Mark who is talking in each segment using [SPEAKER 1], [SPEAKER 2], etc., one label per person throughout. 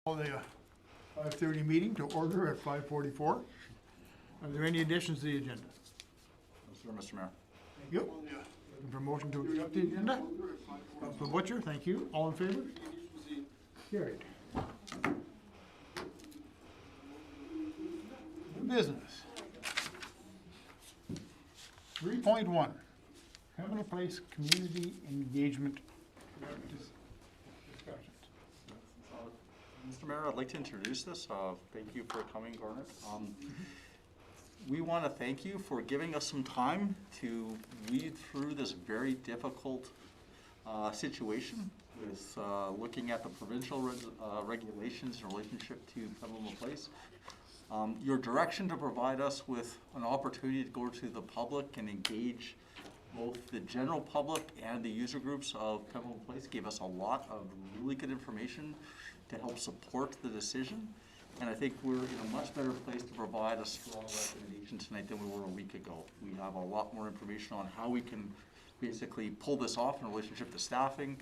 [SPEAKER 1] Call the 5:30 meeting to order at 5:44. Are there any additions to the agenda?
[SPEAKER 2] Sure, Mr. Mayor.
[SPEAKER 1] Thank you. Looking for motion to accept the agenda? Councilor Butcher, thank you. All in favor? Carried. New business. 3.1, Pembina Place Community Engagement Discussions.
[SPEAKER 2] Mr. Mayor, I'd like to introduce this. Thank you for coming, Garnet. We want to thank you for giving us some time to weed through this very difficult situation with looking at the provincial regulations in relationship to Pembina Place. Your direction to provide us with an opportunity to go to the public and engage both the general public and the user groups of Pembina Place gave us a lot of really good information to help support the decision. And I think we're in a much better place to provide a strong recommendation tonight than we were a week ago. We have a lot more information on how we can basically pull this off in relationship to staffing,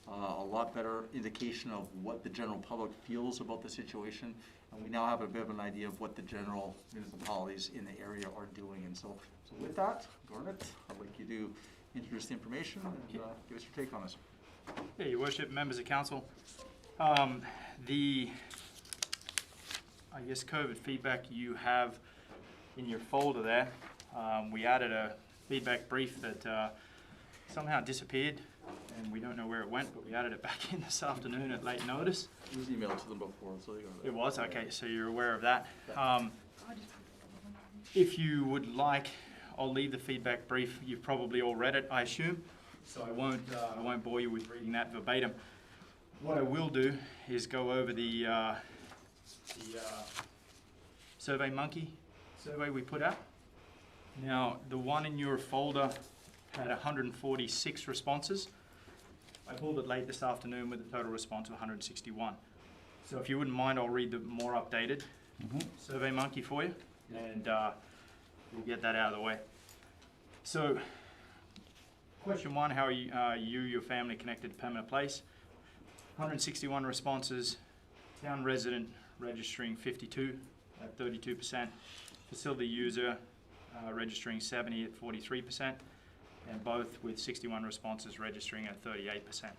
[SPEAKER 2] a lot better indication of what the general public feels about the situation, and we now have a bit of an idea of what the general municipalities in the area are doing. And so with that, Garnet, I'd like you to introduce the information and give us your take on this.
[SPEAKER 3] Yeah, Your Worship, members of council. I guess COVID feedback you have in your folder there. We added a feedback brief that somehow disappeared, and we don't know where it went, but we added it back in this afternoon at late notice.
[SPEAKER 2] It was emailed to them before, so they got it.
[SPEAKER 3] It was? Okay, so you're aware of that. If you would like, I'll leave the feedback brief. You've probably all read it, I assume, so I won't bore you with reading that verbatim. What I will do is go over the SurveyMonkey survey we put out. Now, the one in your folder had 146 responses. I pulled it late this afternoon with a total response of 161. So if you wouldn't mind, I'll read the more updated SurveyMonkey for you, and we'll get that out of the way. So, question one, how are you, your family connected to Pembina Place? 161 responses, town resident registering 52 at 32%, facility user registering 70 at 43%, and both with 61 responses registering at 38%.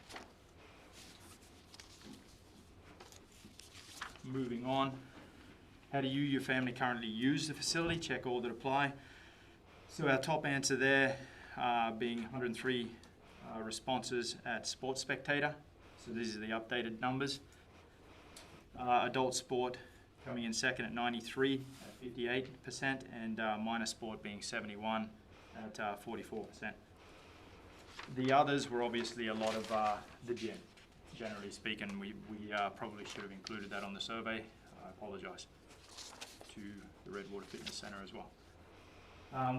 [SPEAKER 3] Moving on, how do you, your family currently use the facility? Check all that apply. So our top answer there being 103 responses at Sports Spectator. So these are the updated numbers. Adult sport coming in second at 93 at 58%, and minor sport being 71 at 44%. The others were obviously a lot of the gym. Generally speaking, we probably should have included that on the survey. I apologise to the Redwater Fitness Centre as well.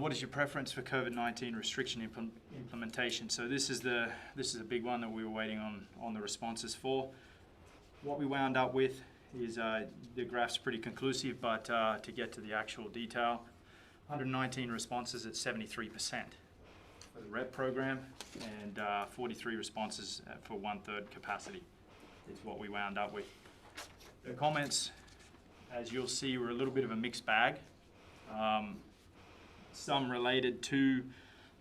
[SPEAKER 3] What is your preference for COVID-19 restriction implementation? So this is a big one that we were waiting on the responses for. What we wound up with is the graph's pretty conclusive, but to get to the actual detail, 119 responses at 73% for the REP program, and 43 responses for 1/3 capacity is what we wound up with. The comments, as you'll see, were a little bit of a mixed bag. Some related to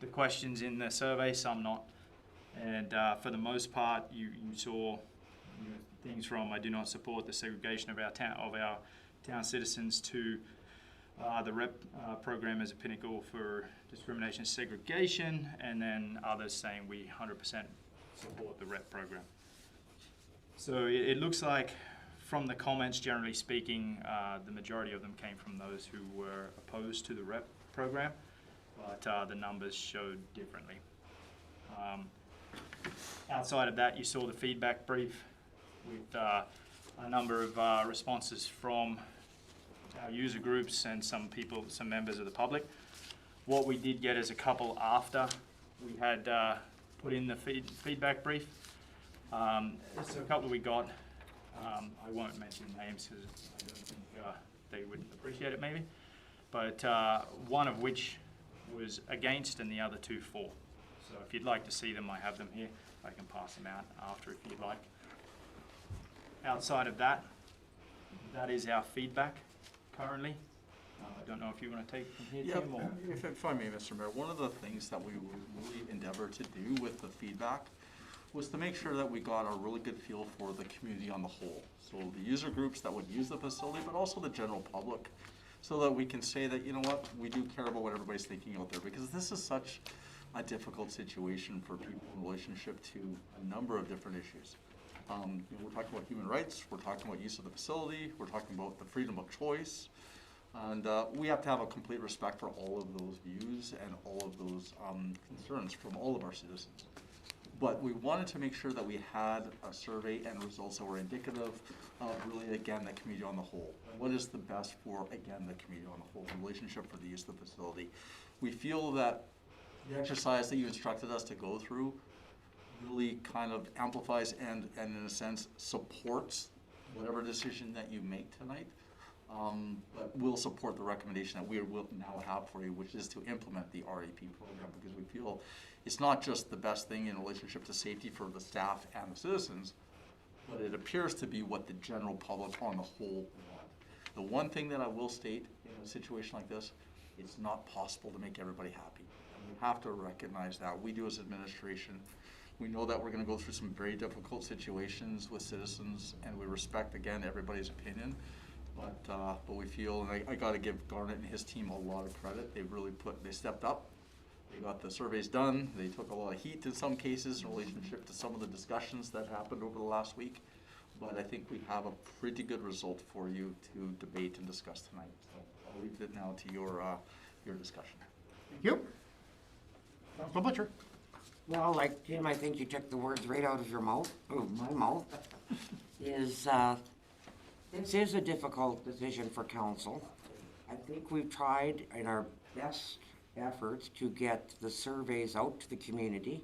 [SPEAKER 3] the questions in the survey, some not. And for the most part, you saw things from I do not support the segregation of our town citizens to the REP program as a pinnacle for discrimination and segregation, and then others saying we 100% support the REP program. So it looks like from the comments, generally speaking, the majority of them came from those who were opposed to the REP program, but the numbers showed differently. Outside of that, you saw the feedback brief with a number of responses from our user groups and some members of the public. What we did get is a couple after we had put in the feedback brief. So a couple we got, I won't mention names because I don't think they would appreciate it maybe, but one of which was against and the other two for. So if you'd like to see them, I have them here. I can pass them out after if you'd like. Outside of that, that is our feedback currently. I don't know if you want to take it from here,
[SPEAKER 2] Yeah,
[SPEAKER 3] Tim, or?
[SPEAKER 2] if I may, Mr. Mayor, one of the things that we would really endeavor to do with the feedback was to make sure that we got a really good feel for the community on the whole. So the user groups that would use the facility, but also the general public, so that we can say that, you know what, we do care about what everybody's thinking out there, because this is such a difficult situation for people in relationship to a number of different issues. We're talking about human rights, we're talking about use of the facility, we're talking about the freedom of choice, and we have to have a complete respect for all of those views and all of those concerns from all of our citizens. But we wanted to make sure that we had a survey and results that were indicative of really, again, the community on the whole. What is the best for, again, the community on the whole, the relationship for the use of the facility? We feel that the exercise that you instructed us to go through really kind of amplifies and in a sense supports whatever decision that you make tonight. But we'll support the recommendation that we will now have for you, which is to implement the RAP program, because we feel it's not just the best thing in relationship to safety for the staff and the citizens, but it appears to be what the general public on the whole want. The one thing that I will state in a situation like this, it's not possible to make everybody happy. And we have to recognize that. We do as administration. We know that we're going to go through some very difficult situations with citizens, and we respect, again, everybody's opinion. But we feel, and I got to give Garnet and his team a lot of credit. They stepped up. They got the surveys done. They took a lot of heat in some cases in relationship to some of the discussions that happened over the last week. But I think we have a pretty good result for you to debate and discuss tonight. So I'll leave it now to your discussion.
[SPEAKER 1] Thank you. Councilor Butcher.
[SPEAKER 4] Well, like Tim, I think you took the words right out of your mouth, my mouth, this is a difficult decision for council. I think we've tried in our best efforts to get the surveys out to the community.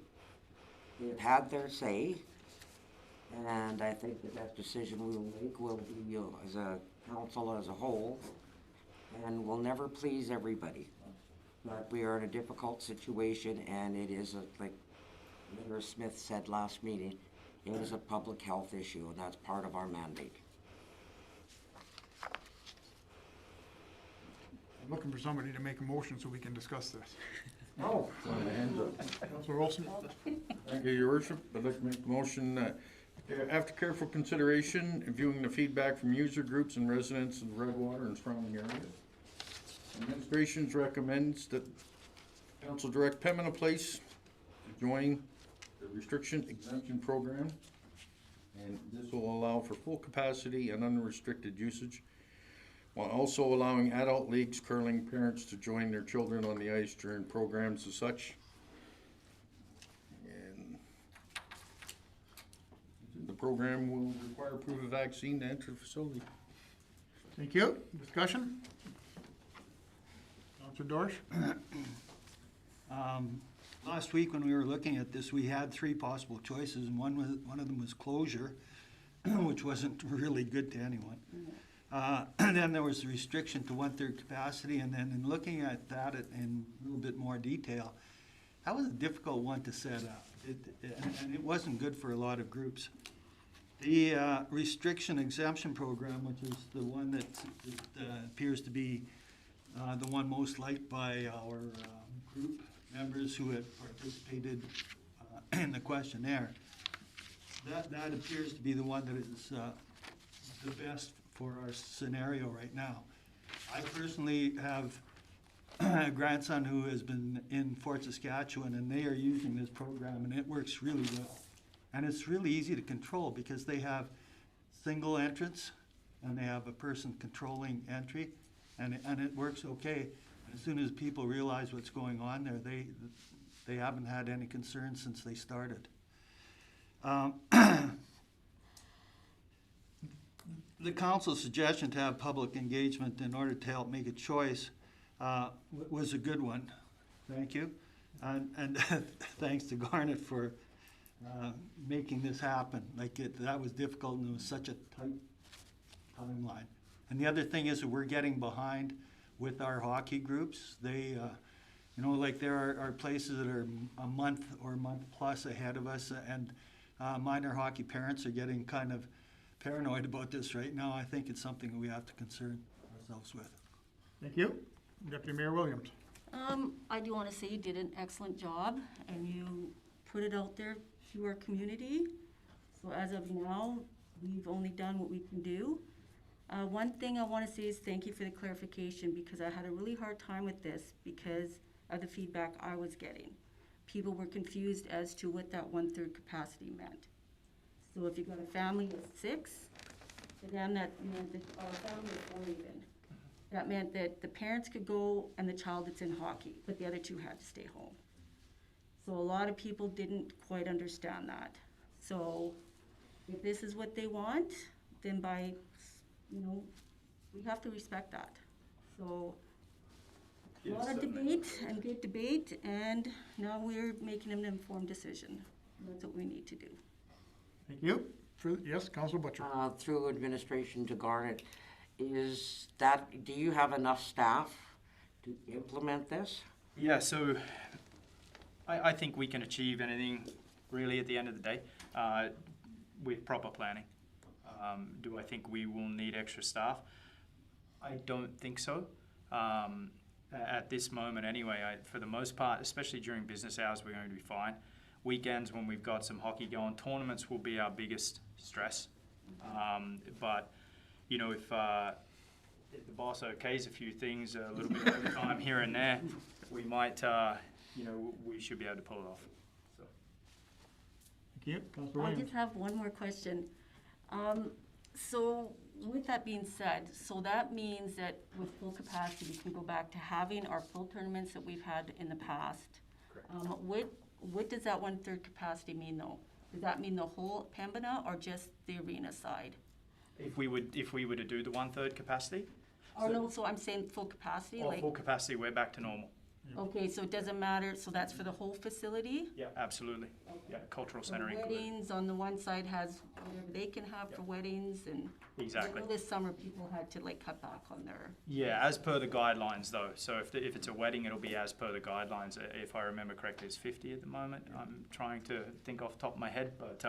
[SPEAKER 4] They've had their say, and I think the best decision we will make will be as a council as a whole, and we'll never please everybody. But we are in a difficult situation, and it is, like Mayor Smith said last meeting, it is a public health issue, and that's part of our mandate.
[SPEAKER 1] I'm looking for somebody to make a motion so we can discuss this.
[SPEAKER 4] Oh.
[SPEAKER 1] Councilor Olson.
[SPEAKER 5] Thank you, Your Worship. I'd like to make the motion that after careful consideration and viewing the feedback from user groups and residents of Redwater and surrounding areas, administration recommends that council direct Pembina Place to join the restriction exemption program, and this will allow for full capacity and unrestricted usage, while also allowing adult leagues curling parents to join their children on the ice during programs as such. And the program will require proof of vaccine to enter the facility.
[SPEAKER 1] Thank you. Discussion? Councilor Dorsch.
[SPEAKER 6] Last week when we were looking at this, we had three possible choices, and one of them was closure, which wasn't really good to anyone. And then there was the restriction to 1/3 capacity, and then in looking at that in a little bit more detail, that was a difficult one to set up, and it wasn't good for a lot of groups. The restriction exemption program, which is the one that appears to be the one most liked by our group members who had participated in the questionnaire, that appears to be the one that is the best for our scenario right now. I personally have a grandson who has been in Fort Saskatchewan, and they are using this program, and it works really well. And it's really easy to control because they have single entrance, and they have a person controlling entry, and it works okay. And as soon as people realize what's going on there, they haven't had any concerns since they started. The council's suggestion to have public engagement in order to help make a choice was a good one. Thank you. And thanks to Garnet for making this happen. That was difficult, and it was such a tight timeline. And the other thing is that we're getting behind with our hockey groups. They, there are places that are a month or a month plus ahead of us, and minor hockey parents are getting kind of paranoid about this right now. I think it's something that we have to concern ourselves with.
[SPEAKER 1] Thank you. Deputy Mayor Williams.
[SPEAKER 7] I do want to say you did an excellent job, and you put it out there to our community. So as of now, we've only done what we can do. One thing I want to say is thank you for the clarification, because I had a really hard time with this because of the feedback I was getting. People were confused as to what that 1/3 capacity meant. So if you've got a family of 6, for them that meant that our family of 4 even. That meant that the parents could go and the child that's in hockey, but the other 2 had to stay home. So a lot of people didn't quite understand that. So if this is what they want, then we have to respect that. So a lot of debate and good debate, and now we're making an informed decision. That's what we need to do.
[SPEAKER 1] Thank you. Yes, Councilor Butcher.
[SPEAKER 4] Through administration to Garnet, do you have enough staff to implement this?
[SPEAKER 3] Yeah, so I think we can achieve anything really at the end of the day with proper planning. Do I think we will need extra staff? I don't think so. At this moment anyway, for the most part, especially during business hours, we're going to be fine. Weekends when we've got some hockey going, tournaments will be our biggest stress. But, if the boss okays a few things, a little bit of time here and there, we might, we should be able to pull it off. So.
[SPEAKER 1] Thank you. Councilor
[SPEAKER 7] I
[SPEAKER 1] Williams.
[SPEAKER 7] just have one more question. So with that being said, so that means that with full capacity, we can go back to having our full tournaments that we've had in the past.
[SPEAKER 3] Correct.
[SPEAKER 7] What does that 1/3 capacity mean though? Does that mean the whole Pembina or just the arena side?
[SPEAKER 3] If we were to do the 1/3 capacity,
[SPEAKER 7] Or no, so I'm saying full capacity,
[SPEAKER 3] or
[SPEAKER 7] like,
[SPEAKER 3] full capacity, we're back to normal.
[SPEAKER 7] okay, so it doesn't matter, so that's for the whole facility?
[SPEAKER 3] Yeah, absolutely. Yeah, cultural
[SPEAKER 7] So
[SPEAKER 3] center included.
[SPEAKER 7] weddings on the one side has whatever they can have for weddings, and
[SPEAKER 3] Exactly.
[SPEAKER 7] I know this summer people had to cut back on their.
[SPEAKER 3] Yeah, as per the guidelines though. So if it's a wedding, it'll be as per the guidelines. If I remember correctly, it's 50 at the moment. I'm trying to think off the top of my head, but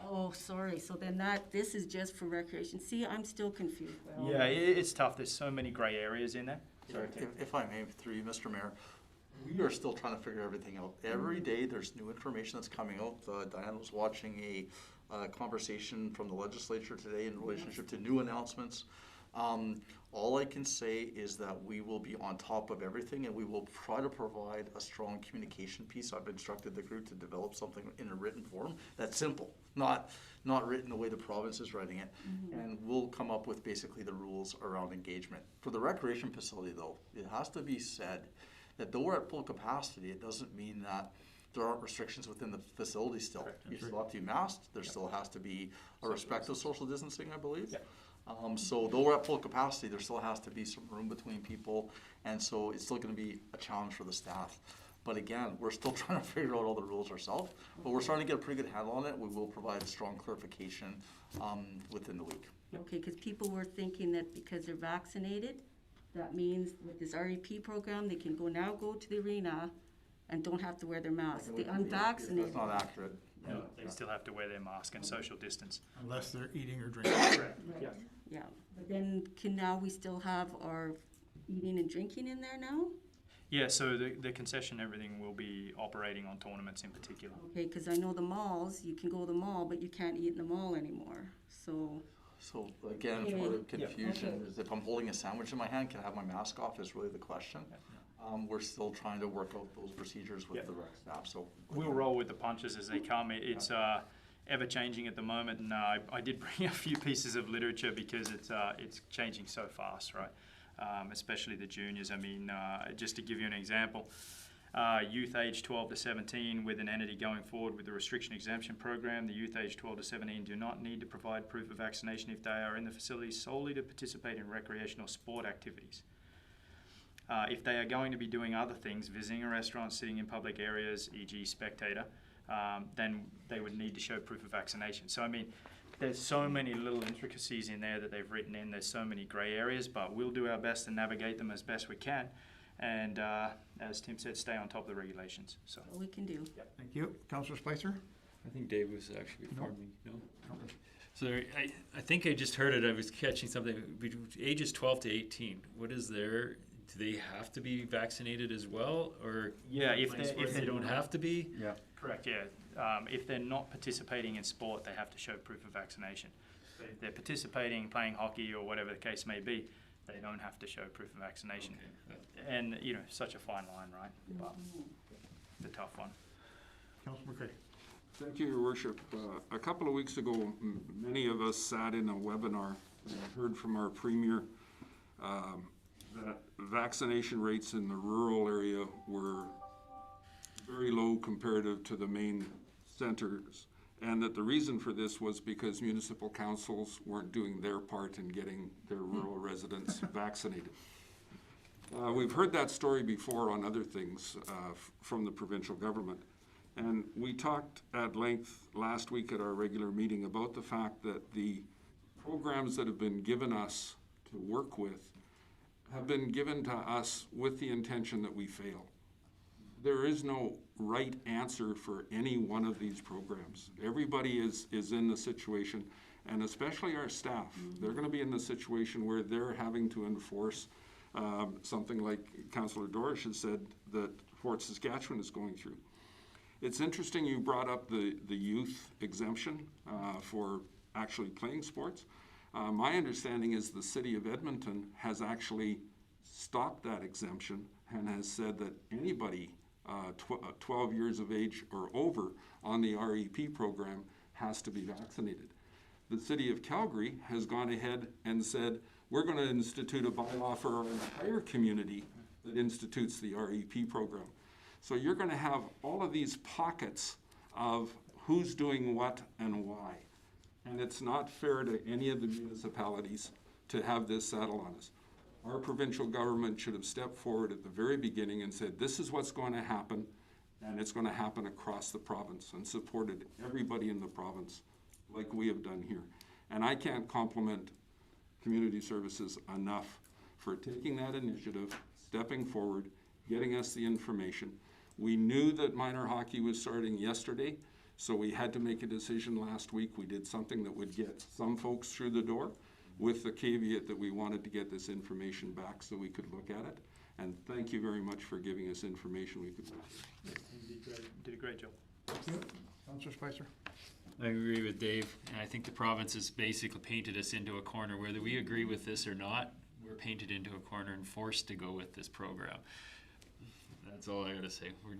[SPEAKER 7] Oh, sorry, so then this is just for recreation. See, I'm still confused. by all
[SPEAKER 3] yeah,
[SPEAKER 7] this.
[SPEAKER 3] it's tough. There's so many gray areas in there. Sorry.
[SPEAKER 2] If I may, through you, Mr. Mayor, we are still trying to figure everything out. Every day, there's new information that's coming out. Diana was watching a conversation from the legislature today in relationship to new announcements. All I can say is that we will be on top of everything, and we will try to provide a strong communication piece. I've instructed the group to develop something in a written form that's simple, not written the way the province is writing it. And we'll come up with basically the rules around engagement. For the recreation facility, though, it has to be said that though we're at full capacity, it doesn't mean that there aren't restrictions within the facility still.
[SPEAKER 3] Correct.
[SPEAKER 2] You still have to be masked, there still has to be a respect of social distancing, I believe.
[SPEAKER 3] Yep.
[SPEAKER 2] So though we're at full capacity, there still has to be some room between people, and so it's still gonna be a challenge for the staff. But again, we're still trying to figure out all the rules ourselves, but we're starting to get a pretty good handle on it. We will provide a strong clarification within the week.
[SPEAKER 7] Okay, because people were thinking that because they're vaccinated, that means with this REP program, they can go to the arena and don't have to wear their mask. The unvaccinated.
[SPEAKER 2] That's not accurate.
[SPEAKER 3] No, they still have to wear their mask and social distance.
[SPEAKER 1] Unless they're eating or drinking.
[SPEAKER 3] Correct. Yeah.
[SPEAKER 7] Yeah, but then now we still have our eating and drinking in there now?
[SPEAKER 3] Yeah, so the concession, everything will be operating on tournaments in particular.
[SPEAKER 7] Okay, because I know the malls, you can go to the mall, but you can't eat in the mall anymore, so.
[SPEAKER 2] So again, for the confusion, is if I'm holding a sandwich in my hand, can I have my mask off is really the question. We're still trying to work out those procedures with the rec staff, so.
[SPEAKER 3] We'll roll with the punches as they come. It's ever changing at the moment, and I did bring a few pieces of literature because it's changing so fast, right? Especially the juniors. I mean, just to give you an example, youth age 12 to 17 with an entity going forward with the restriction exemption program, the youth age 12 to 17 do not need to provide proof of vaccination if they are in the facility solely to participate in recreational sport activities. If they are going to be doing other things, visiting a restaurant, sitting in public areas, e.g. spectator, then they would need to show proof of vaccination. So I mean, there's so many little intricacies in there that they've written in. There's so many grey areas, but we'll do our best to navigate them as best we can. And as Tim said, stay on top of the regulations. So
[SPEAKER 7] All we can do.
[SPEAKER 1] Thank you. Councilor Spicer?
[SPEAKER 8] I think Dave was actually before me, no? So I think I just heard it, I was catching something, ages 12 to 18, what is their, do they have to be vaccinated as well, or?
[SPEAKER 3] Yeah, if
[SPEAKER 8] playing
[SPEAKER 3] they're-
[SPEAKER 8] sports,
[SPEAKER 3] if
[SPEAKER 8] they
[SPEAKER 3] they're-
[SPEAKER 8] don't have to be?
[SPEAKER 5] Yeah.
[SPEAKER 3] Correct, yeah. If they're not participating in sport, they have to show proof of vaccination. But if they're participating, playing hockey or whatever the case may be, they don't have to show proof of vaccination. And, you know, such a fine line, right? But it's a tough one.
[SPEAKER 1] Councilor McCray.
[SPEAKER 9] Thank you, Your Worship. A couple of weeks ago, many of us sat in a webinar and heard from our Premier that vaccination rates in the rural area were very low comparative to the main centers, and that the reason for this was because municipal councils weren't doing their part in getting their rural residents vaccinated. We've heard that story before on other things from the provincial government. And we talked at length last week at our regular meeting about the fact that the programs that have been given us to work with have been given to us with the intention that we fail. There is no right answer for any one of these programs. Everybody is in the situation, and especially our staff. They're going to be in the situation where they're having to enforce something like Councillor Dorish has said that Fort Saskatchewan is going through. It's interesting you brought up the youth exemption for actually playing sports. My understanding is the city of Edmonton has actually stopped that exemption and has said that anybody 12 years of age or over on the REP program has to be vaccinated. The city of Calgary has gone ahead and said, we're going to institute a bylaw for our entire community that institutes the REP program. So you're going to have all of these pockets of who's doing what and why. And it's not fair to any of the municipalities to have this saddle on us. Our provincial government should have stepped forward at the very beginning and said, this is what's going to happen, and it's going to happen across the province, and supported everybody in the province like we have done here. And I can't compliment Community Services enough for taking that initiative, stepping forward, getting us the information. We knew that minor hockey was starting yesterday, so we had to make a decision last week. We did something that would get some folks through the door, with the caveat that we wanted to get this information back so we could look at it. And thank you very much for giving us information we could look at.
[SPEAKER 3] You did a great job.
[SPEAKER 1] Thank you. Councilor Spicer.
[SPEAKER 8] I agree with Dave, and I think the province has basically painted us into a corner. Whether we agree with this or not, we're painted into a corner and forced to go with this program. That's all I gotta say. We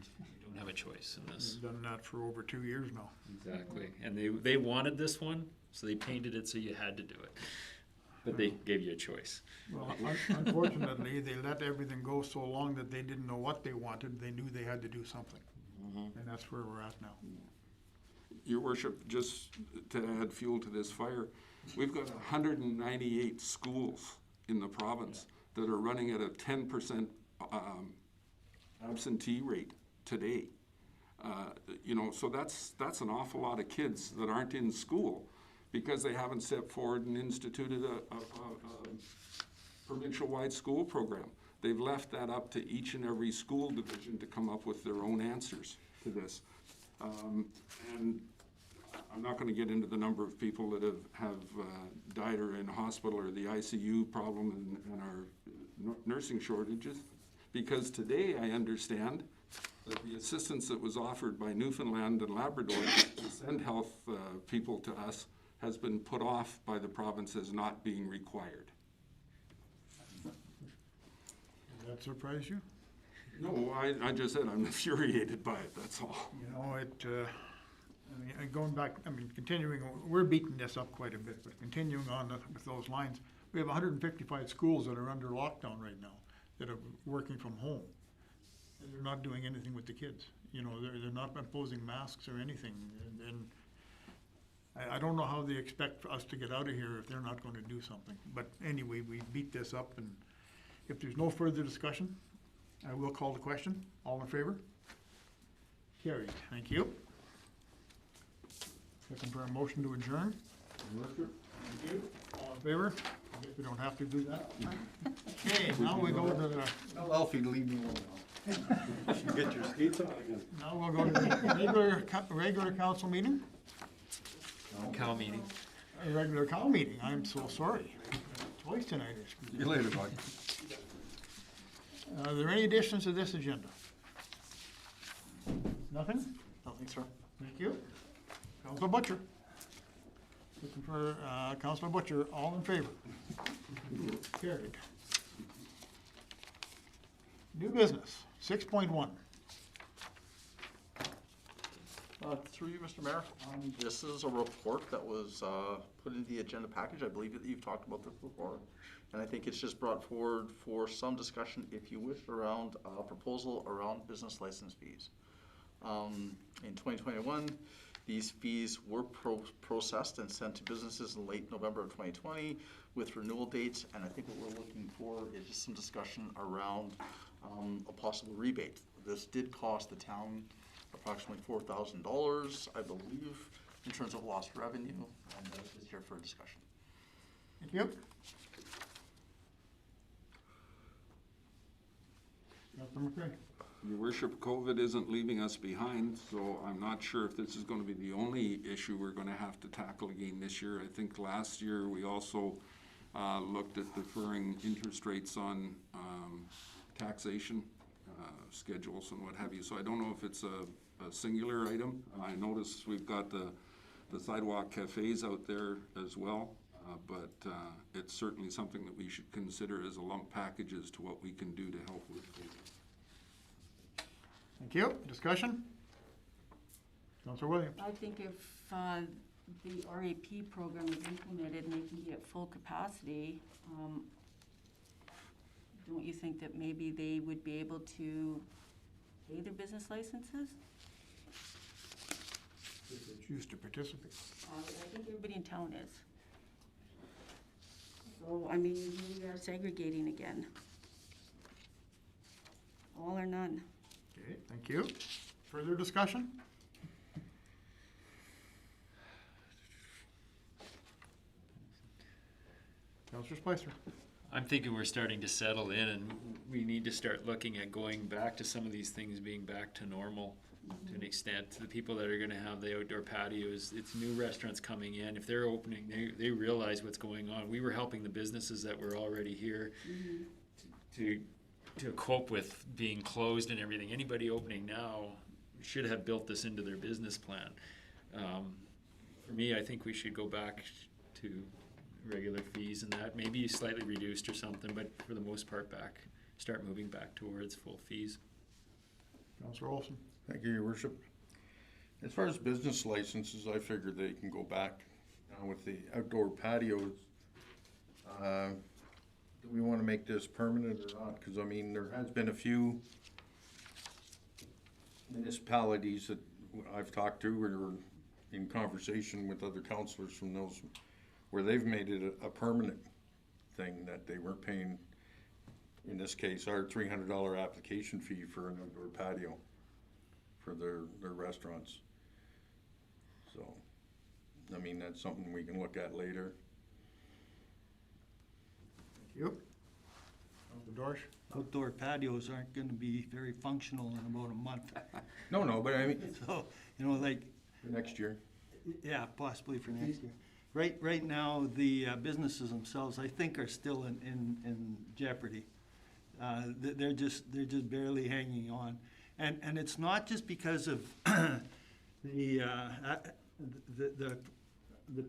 [SPEAKER 8] don't have a choice in this.
[SPEAKER 1] We've done that for over 2 years now.
[SPEAKER 8] Exactly. And they wanted this one, so they painted it so you had to do it. But they gave you a choice.
[SPEAKER 1] Well, unfortunately, they let everything go so long that they didn't know what they wanted. They knew they had to do something. And that's where we're at now.
[SPEAKER 9] Your Worship, just to add fuel to this fire, we've got 198 schools in the province that are running at a 10% absentee rate today. So that's an awful lot of kids that aren't in school because they haven't stepped forward and instituted a provincial-wide school program. They've left that up to each and every school division to come up with their own answers to this. And I'm not going to get into the number of people that have died or in hospital or the ICU problem and our nursing shortages, because today I understand that the assistance that was offered by Newfoundland and Labrador to send health people to us has been put off by the province as not being required.
[SPEAKER 1] Does that surprise you?
[SPEAKER 9] No, I just said I'm infuriated by it, that's all.
[SPEAKER 1] Going back, continuing, we're beating this up quite a bit, but continuing on with those lines, we have 155 schools that are under lockdown right now that are working from home. And they're not doing anything with the kids. They're not imposing masks or anything. And I don't know how they expect us to get out of here if they're not going to do something. But anyway, we beat this up, and if there's no further discussion, I will call the question. All in favor? Carried. Thank you. Looking for a motion to adjourn. Thank you. All in favor? I guess we don't have to do that. Okay, now we go to the,
[SPEAKER 5] Tell Alfie to leave me alone now.
[SPEAKER 10] Get your skates on again.
[SPEAKER 1] now we'll go to the regular council meeting.
[SPEAKER 8] Cow meeting.
[SPEAKER 1] a regular cow meeting. I'm so sorry. Twice tonight.
[SPEAKER 5] See you later, bud.
[SPEAKER 1] Are there any additions to this agenda? Nothing?
[SPEAKER 2] Nothing, sir.
[SPEAKER 1] Thank you. Councilor Butcher. Looking for Councilor Butcher, all in favor? Carried. New business, 6.1.
[SPEAKER 2] Through you, Mr. Mayor, this is a report that was put into the agenda package. I believe that you've talked about this before. And I think it's just brought forward for some discussion, if you wish, around a proposal around business license fees. In 2021, these fees were processed and sent to businesses in late November of 2020 with renewal dates. And I think what we're looking for is just some discussion around a possible rebate. This did cost the town approximately $4,000, I believe, in terms of lost revenue, and that is here for discussion.
[SPEAKER 1] Thank you. Councilor McCray.
[SPEAKER 9] Your worship, COVID isn't leaving us behind, so I'm not sure if this is gonna be the only issue we're gonna have to tackle again this year. I think last year we also looked at deferring interest rates on taxation schedules and what have you. So I don't know if it's a singular item. I notice we've got the sidewalk cafes out there as well, but it's certainly something that we should consider as a lump package as to what we can do to help with COVID.
[SPEAKER 1] Thank you. Discussion? Councilor Williams.
[SPEAKER 7] I think if the RAP program is implemented and they can be at full capacity, don't you think that maybe they would be able to pay their business licenses?
[SPEAKER 1] If they choose to participate.
[SPEAKER 7] I think everybody in town is. So, I mean, we are segregating again. All or none.
[SPEAKER 1] Okay, thank you. Further discussion? Councilor Spicer.
[SPEAKER 8] I'm thinking we're starting to settle in, and we need to start looking at going back to some of these things being back to normal to an extent. To the people that are gonna have the outdoor patios, it's new restaurants coming in. If they're opening, they realize what's going on. We were helping the businesses that were already here to cope with being closed and everything. Anybody opening now should have built this into their business plan. For me, I think we should go back to regular fees and that, maybe slightly reduced or something, but for the most part start moving back towards full fees.
[SPEAKER 1] Councilor Olson.
[SPEAKER 5] Thank you, your worship. As far as business licenses, I figure they can go back. Now with the outdoor patios, do we want to make this permanent or not? Because I mean, there has been a few municipalities that I've talked to or in conversation with other councillors from those where they've made it a permanent thing that they weren't paying, in this case, our $300 application fee for an outdoor patio for their restaurants. So, I mean, that's something we can look at later.
[SPEAKER 1] Thank you. Councilor Dorsch.
[SPEAKER 6] Outdoor patios aren't gonna be very functional in about a month.
[SPEAKER 5] No, but I mean,
[SPEAKER 6] So, you know, like,
[SPEAKER 5] for next year.
[SPEAKER 6] yeah, possibly for next year. Right now, the businesses themselves, I think, are still in jeopardy. They're just barely hanging on. And it's not just because of the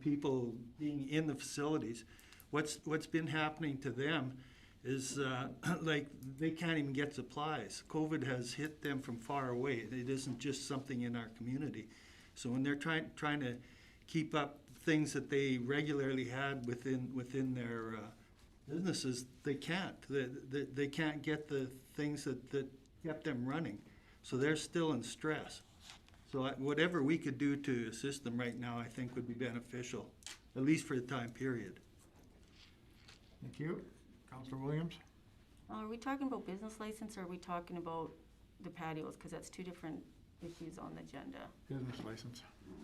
[SPEAKER 6] people being in the facilities. What's been happening to them is like they can't even get supplies. COVID has hit them from far away. It isn't just something in our community. So when they're trying to keep up things that they regularly had within their businesses, they can't. They can't get the things that kept them running. So they're still in stress. So whatever we could do to assist them right now, I think would be beneficial, at least for the time period.
[SPEAKER 1] Thank you. Councilor Williams.
[SPEAKER 7] Are we talking about business license or are we talking about the patios? Because that's two different issues on the agenda.
[SPEAKER 1] Business license.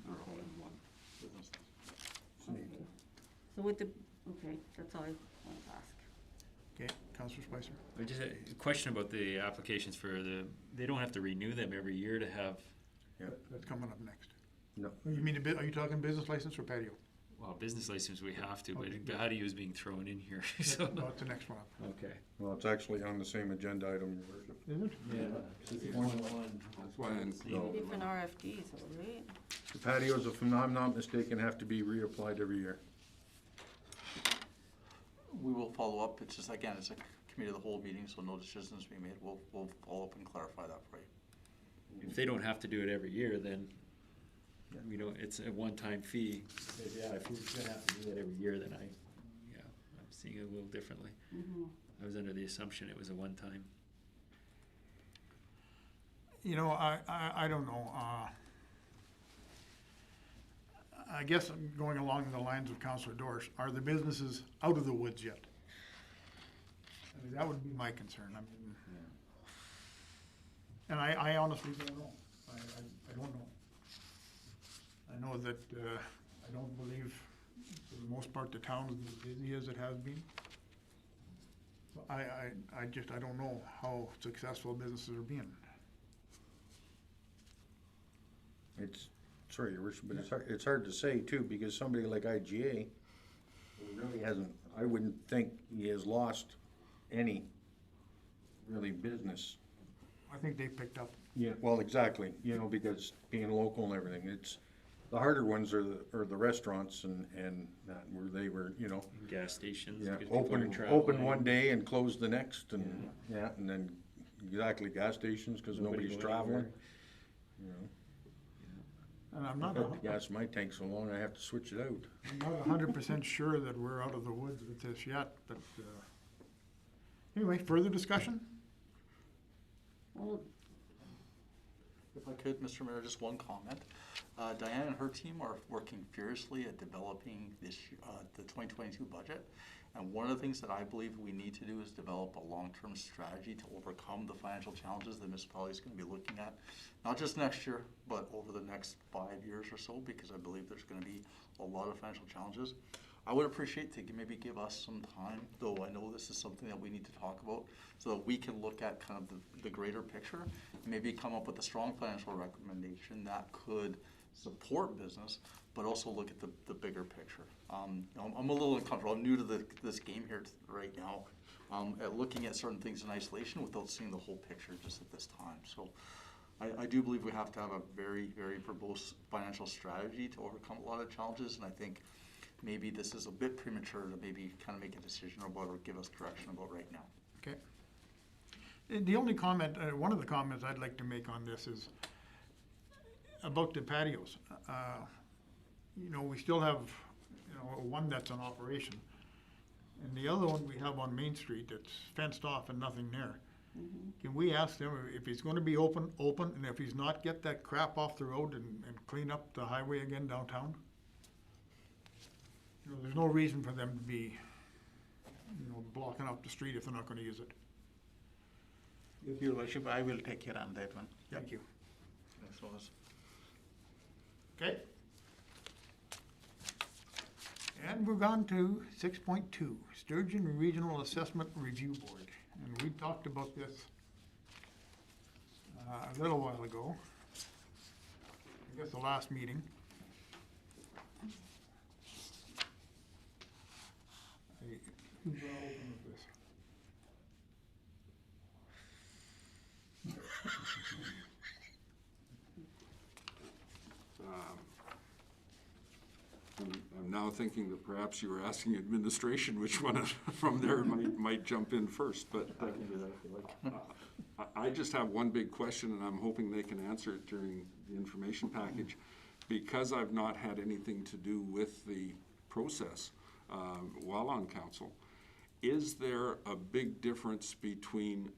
[SPEAKER 7] Okay. So with the, okay, that's all I want to ask.
[SPEAKER 1] Okay, Councilor Spicer.
[SPEAKER 8] I just a question about the applications for they don't have to renew them every year to have.
[SPEAKER 1] That's coming up next.
[SPEAKER 5] No.
[SPEAKER 1] You mean, are you talking business license or patio?
[SPEAKER 8] Well, business license, we have to, but patio is being thrown in here, so.
[SPEAKER 1] No, it's the next one up.
[SPEAKER 8] Okay.
[SPEAKER 5] Well, it's actually on the same agenda item, Your Worship.
[SPEAKER 1] Is it?
[SPEAKER 9] That's why I'm,
[SPEAKER 7] Different RFDs, all right?
[SPEAKER 5] The patios, if I'm not mistaken, have to be reapplied every year.
[SPEAKER 2] We will follow up. It's just, again, it's a committee of the whole meeting, so no decisions being made. We'll follow up and clarify that for you.
[SPEAKER 8] If they don't have to do it every year, then, we don't, it's a one-time fee. But yeah, if we're gonna have to do that every year, then I'm seeing it a little differently. I was under the assumption it was a one-time.
[SPEAKER 1] You know, I don't know. I guess I'm going along the lines of Councilor Dorsch, are the businesses out of the woods yet? I mean, that would be my concern. I mean, and I honestly don't know. I don't know. I know that, I don't believe, for the most part, the town is as busy as it has been. So I don't know how successful businesses are being.
[SPEAKER 5] It's, sorry, Your Worship, but it's hard to say too, because somebody like IGA really hasn't, I wouldn't think he has lost any really business.
[SPEAKER 1] I think they picked up.
[SPEAKER 5] Yeah, well, exactly, you know, because being local and everything, it's, the harder ones are the restaurants and that, where they were, you know,
[SPEAKER 8] Gas stations.
[SPEAKER 5] yeah,
[SPEAKER 8] because people are
[SPEAKER 5] open
[SPEAKER 8] traveling.
[SPEAKER 5] one day and close the next, and, yeah, and then, exactly, gas stations, cause
[SPEAKER 8] Nobody
[SPEAKER 5] nobody's
[SPEAKER 8] going
[SPEAKER 5] traveling.
[SPEAKER 8] anywhere.
[SPEAKER 5] You know,
[SPEAKER 1] And I'm not,
[SPEAKER 5] I've had gas in my tank so long, I have to switch it out.
[SPEAKER 1] I'm not 100% sure that we're out of the woods with this yet, but, anyway, further discussion?
[SPEAKER 7] Well,
[SPEAKER 2] If I could, Mr. Mayor, just one comment. Diane and her team are working furiously at developing this, the 2022 budget. And one of the things that I believe we need to do is develop a long-term strategy to overcome the financial challenges the municipality is going to be looking at, not just next year, but over the next 5 years or so, because I believe there's going to be a lot of financial challenges. I would appreciate to maybe give us some time, though I know this is something that we need to talk about, so that we can look at kind of the greater picture, and maybe come up with a strong financial recommendation that could support business, but also look at the bigger picture. I'm a little uncomfortable. I'm new to this game here right now, at looking at certain things in isolation without seeing the whole picture just at this time. So I do believe we have to have a very, very verbose financial strategy to overcome a lot of challenges, and I think maybe this is a bit premature to maybe kind of make a decision about or give us direction about right now.
[SPEAKER 1] Okay. The only comment, one of the comments I'd like to make on this is about the patios. You know, we still have, you know, one that's in operation. And the other one we have on Main Street that's fenced off and nothing there. Can we ask them if he's gonna be open, and if he's not, get that crap off the road and clean up the highway again downtown? You know, there's no reason for them to be, you know, blocking up the street if they're not gonna use it.
[SPEAKER 10] Your Worship, I will take care on that one.
[SPEAKER 1] Thank you.
[SPEAKER 2] Thanks, Lois.
[SPEAKER 1] Okay. And we've gone to 6.2, Sturgeon Regional Assessment Review Board. And we talked about this a little while ago. I guess the last meeting. Who's gonna open with this?
[SPEAKER 9] I'm now thinking that perhaps you were asking administration which one from there might jump in first, but
[SPEAKER 2] I can do that if you like.
[SPEAKER 9] I just have one big question, and I'm hoping they can answer it during the information package. Because I've not had anything to do with the process while on council, is there a big difference between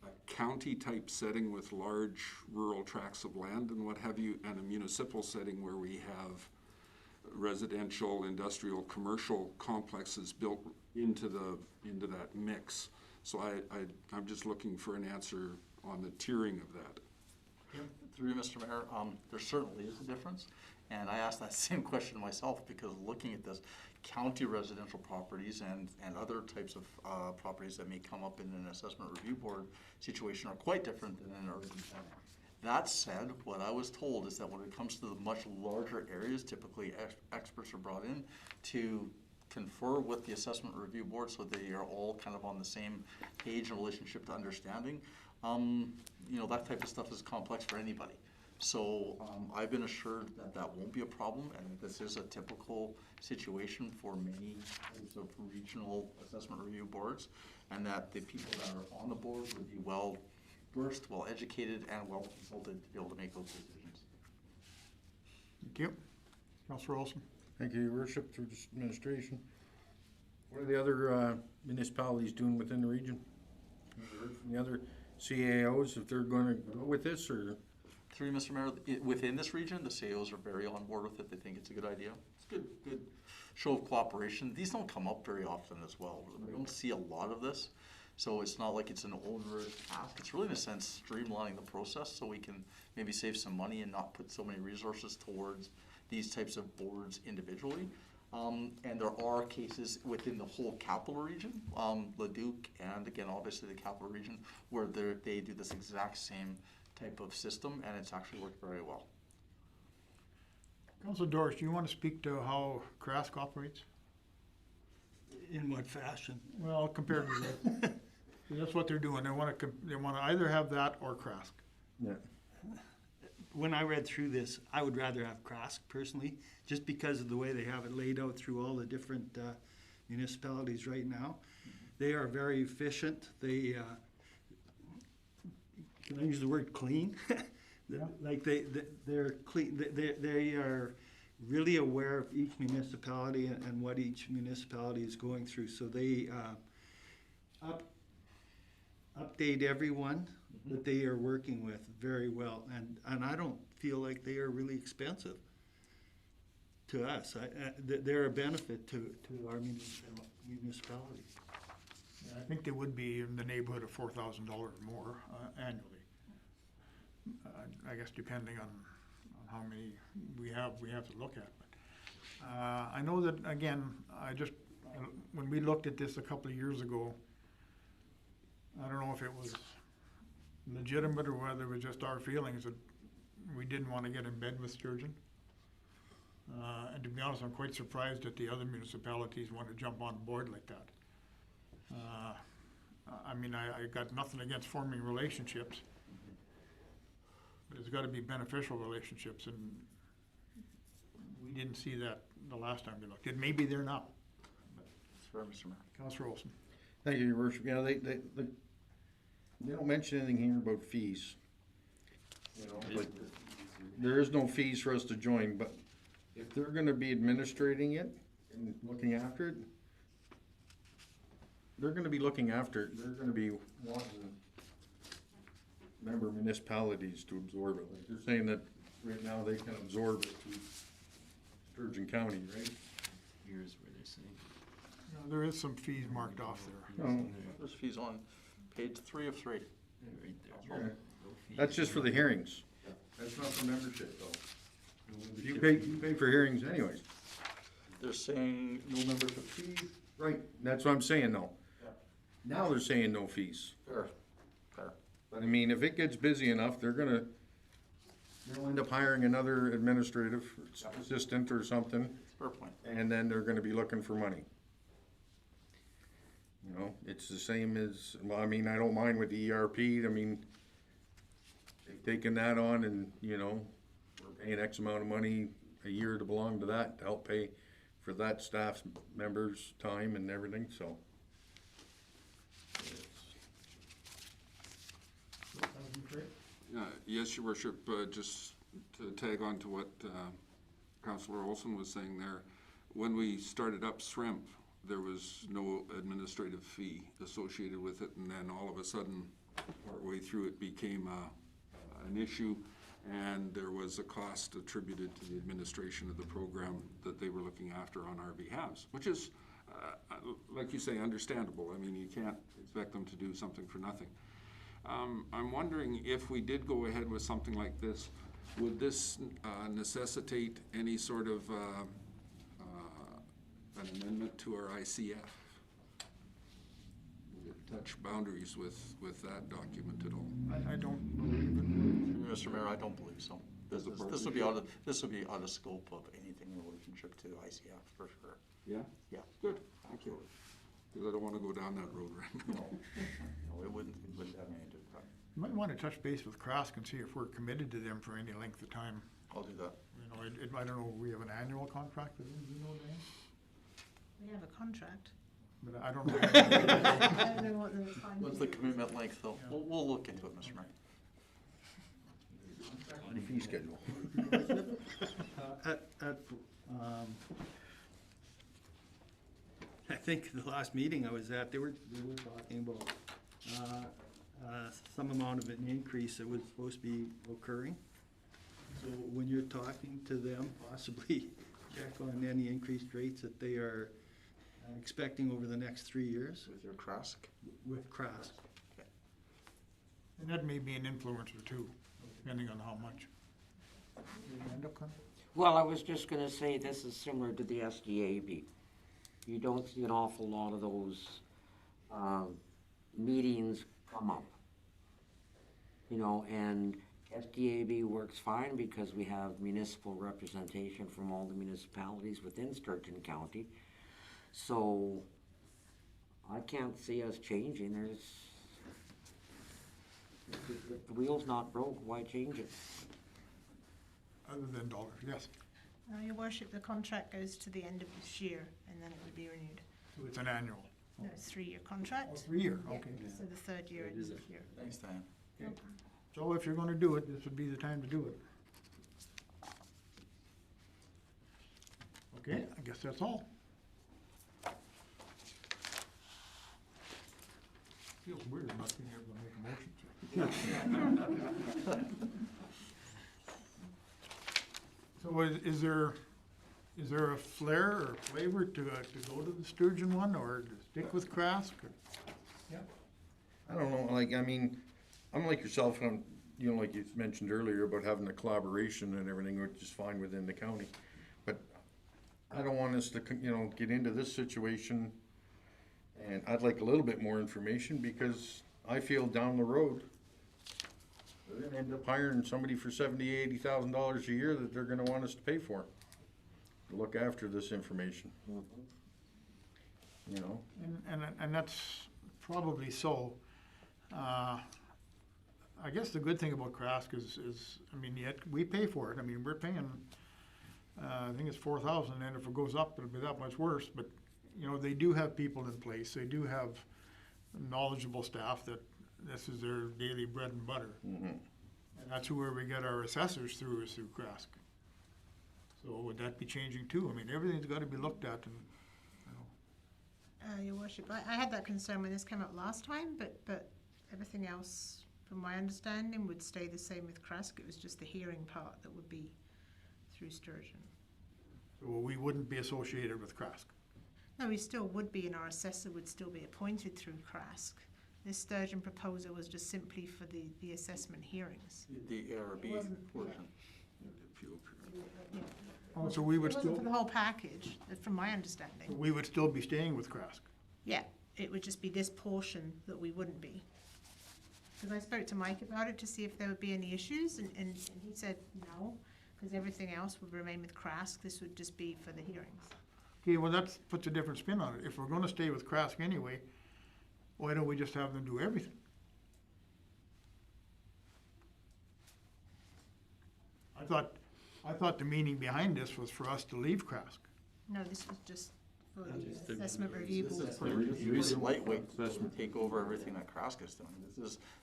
[SPEAKER 9] a county-type setting with large rural tracts of land and what have you, and a municipal setting where we have residential, industrial, commercial complexes built into that mix? So I'm just looking for an answer on the tiering of that.
[SPEAKER 2] Through you, Mr. Mayor, there certainly is a difference. And I asked that same question myself because looking at this, county residential properties and other types of properties that may come up in an assessment review board situation are quite different than an urban center. That said, what I was told is that when it comes to the much larger areas, typically experts are brought in to confer with the assessment review board so they are all kind of on the same page in relationship to understanding. You know, that type of stuff is complex for anybody. So I've been assured that that won't be a problem, and that this is a typical situation for many types of regional assessment review boards, and that the people that are on the board would be well versed, well educated, and well consulted to be able to make those decisions.
[SPEAKER 1] Thank you. Councillor Olson?
[SPEAKER 5] Thank you, Your Worship, through this administration. What are the other municipalities doing within the region? Have you heard from the other CAOs if they're going to go with this, or?
[SPEAKER 2] Through you, Mr. Mayor, within this region, the CAOs are very on board with it. They think it's a good idea. It's a good show of cooperation. These don't come up very often as well. We don't see a lot of this. So it's not like it's an onerous task. It's really, in a sense, streamlining the process so we can maybe save some money and not put so many resources towards these types of boards individually. And there are cases within the whole capital region, Leduc, and again, obviously the capital region, where they do this exact same type of system, and it's actually worked very well.
[SPEAKER 1] Councillor Doris, do you want to speak to how Krask operates?
[SPEAKER 6] In what fashion?
[SPEAKER 1] Well, compared to that. That's what they're doing. They want to either have that or Krask.
[SPEAKER 5] Yeah.
[SPEAKER 6] When I read through this, I would rather have Krask personally, just because of the way they have it laid out through all the different municipalities right now. They are very efficient. They, can I use the word clean? Like they're clean. They are really aware of each municipality and what each municipality is going through. So they update everyone that they are working with very well, and I don't feel like they are really expensive to us. They're a benefit to our municipality.
[SPEAKER 1] I think they would be in the neighborhood of $4,000 more annually. I guess depending on how many we have to look at. But I know that, again, when we looked at this a couple of years ago, I don't know if it was legitimate or whether it was just our feelings that we didn't want to get in bed with Sturgeon. And to be honest, I'm quite surprised that the other municipalities want to jump on board like that. I mean, I got nothing against forming relationships, but it's got to be beneficial relationships, and we didn't see that the last time we looked. It may be there now.
[SPEAKER 2] That's fair, Mr. Mayor.
[SPEAKER 1] Councillor Olson.
[SPEAKER 5] Thank you, Your Worship. You know, they don't mention anything here about fees. You know, like, there is no fees for us to join, but if they're gonna be administrating it and looking after it, they're gonna be wanting member municipalities to absorb it. Like, they're saying that right now they can absorb it to Sturgeon County, right?
[SPEAKER 8] Here's where they're saying.
[SPEAKER 1] There is some fees marked off there.
[SPEAKER 5] No,
[SPEAKER 2] There's fees on page 3 of 3.
[SPEAKER 8] Right there.
[SPEAKER 5] okay. That's just for the hearings. That's not for membership, though. You pay for hearings anyways.
[SPEAKER 2] They're saying no membership fee.
[SPEAKER 5] Right, that's what I'm saying, though. Now they're saying no fees.
[SPEAKER 2] Fair.
[SPEAKER 5] But I mean, if it gets busy enough, they'll end up hiring another administrative assistant or something,
[SPEAKER 2] Fair point.
[SPEAKER 5] and then they're gonna be looking for money. You know, it's the same as, well, I mean, I don't mind with the ERP, I mean, they've taken that on and, you know, we're paying X amount of money a year to belong to that, to help pay for that staff members' time and everything, so.
[SPEAKER 9] Yes, Your Worship, just to tag on to what Councillor Olson was saying there, when we started up SREMP, there was no administrative fee associated with it, and then all of a sudden, partway through, it became an issue, and there was a cost attributed to the administration of the program that they were looking after on our behalves, which is, like you say, understandable. I mean, you can't expect them to do something for nothing. I'm wondering if we did go ahead with something like this, would this necessitate any sort of an amendment to our ICF? Would it touch boundaries with that document at all?
[SPEAKER 1] I don't believe it.
[SPEAKER 2] Mr. Mayor, I don't believe so. This will be out of scope of anything in relationship to ICF, for sure.
[SPEAKER 9] Yeah?
[SPEAKER 2] Yeah.
[SPEAKER 9] Good, thank you. Because I don't want to go down that road right now.
[SPEAKER 2] No, it wouldn't have anything to do with that.
[SPEAKER 1] You might want to touch base with Krask and see if we're committed to them for any length of time.
[SPEAKER 2] I'll do that.
[SPEAKER 1] You know, I don't know, we have an annual contract with them, do you know, Dan?
[SPEAKER 11] We have a contract.
[SPEAKER 1] But I don't know.
[SPEAKER 11] I don't know what the time
[SPEAKER 2] What's the commitment length, though? We'll look into it, Mr. Mayor.
[SPEAKER 5] The fee schedule.
[SPEAKER 6] I think the last meeting I was at, they were talking about, some amount of an increase that was supposed to be occurring. So when you're talking to them, possibly check on any increased rates that they are expecting over the next 3 years
[SPEAKER 2] With your Krask?
[SPEAKER 6] with Krask.
[SPEAKER 1] And that may be an influencer too, depending on how much. You end up con-
[SPEAKER 4] Well, I was just gonna say, this is similar to the SDAB. You don't see an awful lot of those, meetings come up. You know, and SDAB works fine because we have municipal representation from all the municipalities within Sturgeon County. So, I can't see us changing, if the wheel's not broke, why change it?
[SPEAKER 1] Other than dollars, yes.
[SPEAKER 11] No, Your Worship, the contract goes to the end of this year, and then it would be renewed.
[SPEAKER 1] So it's an annual.
[SPEAKER 11] No, it's a 3-year
[SPEAKER 1] Oh,
[SPEAKER 11] contract.
[SPEAKER 1] 3 year,
[SPEAKER 11] Yeah,
[SPEAKER 1] okay.
[SPEAKER 11] So the third year ends this year.
[SPEAKER 2] Thanks, Diane.
[SPEAKER 1] So if you're gonna do it, this would be the time to do it. Okay, I guess that's all. Feels weird not being able to make a motion. So is there a flair or flavor to go to the Sturgeon one, or to stick with Krask?
[SPEAKER 5] I don't know, like, I mean, I'm like yourself, you know, like you mentioned earlier about having the collaboration and everything, which is fine within the county. But I don't want us to, you know, get into this situation, and I'd like a little bit more information, because I feel down the road, they're gonna end up hiring somebody for $80,000 a year that they're gonna want us to pay for, to look after this information. You know?
[SPEAKER 1] And that's probably so. I guess the good thing about Krask is, I mean, yet we pay for it. I mean, we're paying, I think it's 4,000, and if it goes up, it'll be that much worse. But, you know, they do have people in place. They do have knowledgeable staff that this is their daily bread and butter.
[SPEAKER 5] Mm-hmm.
[SPEAKER 1] And that's where we get our assessors through, is through Krask. So would that be changing too? I mean, everything's gotta be looked at, and, you know.
[SPEAKER 11] Your Worship, I had that concern when this came up last time, but everything else, from my understanding, would stay the same with Krask. It was just the hearing part that would be through Sturgeon.
[SPEAKER 1] So we wouldn't be associated with Krask.
[SPEAKER 11] No, we still would be, and our assessor would still be appointed through Krask. This Sturgeon proposal was just simply for the assessment hearings.
[SPEAKER 2] The ARB
[SPEAKER 11] wasn't-
[SPEAKER 2] portion.
[SPEAKER 1] Oh, so we would
[SPEAKER 11] It wasn't
[SPEAKER 1] still,
[SPEAKER 11] for the whole package, from my understanding.
[SPEAKER 1] we would still be staying with Krask.
[SPEAKER 11] Yeah, it would just be this portion that we wouldn't be. Because I spoke to Mike about it to see if there would be any issues, and he said no, because everything else would remain with Krask. This would just be for the hearings.
[SPEAKER 1] Okay, well, that puts a different spin on it. If we're gonna stay with Krask anyway, why don't we just have them do everything? I thought the meaning behind this was for us to leave Krask.
[SPEAKER 11] No, this was just for the assessment review board.
[SPEAKER 2] Use lightweight take over everything that Krask is doing.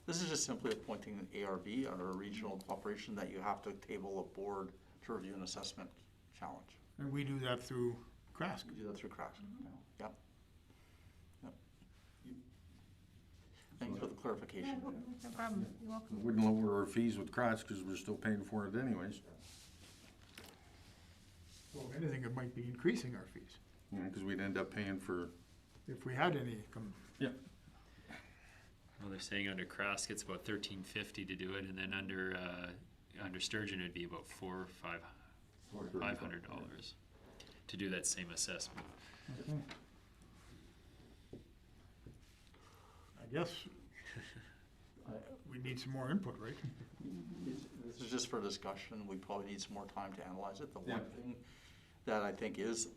[SPEAKER 2] This is just simply appointing an ARB under a regional operation that you have to table a board to review an assessment challenge.
[SPEAKER 1] And we do that through Krask.
[SPEAKER 2] You do that through Krask. Yep. Yep. Thanks for the clarification.
[SPEAKER 11] No problem, you're welcome.
[SPEAKER 5] Wouldn't lower our fees with Kratz, because we're still paying for it anyways.
[SPEAKER 1] Well, if anything, it might be increasing our fees,
[SPEAKER 5] You know, because we'd end up paying for,
[SPEAKER 1] if we had any come.
[SPEAKER 8] Well, they're saying under Krask it's about $13.50 to do it, and then under Sturgeon it'd be about $500 to do that same assessment.
[SPEAKER 1] Okay. I guess we need some more input, right?
[SPEAKER 2] This is just for discussion, we probably need some more time to analyze it. The one
[SPEAKER 5] Yeah.
[SPEAKER 2] thing that I think is,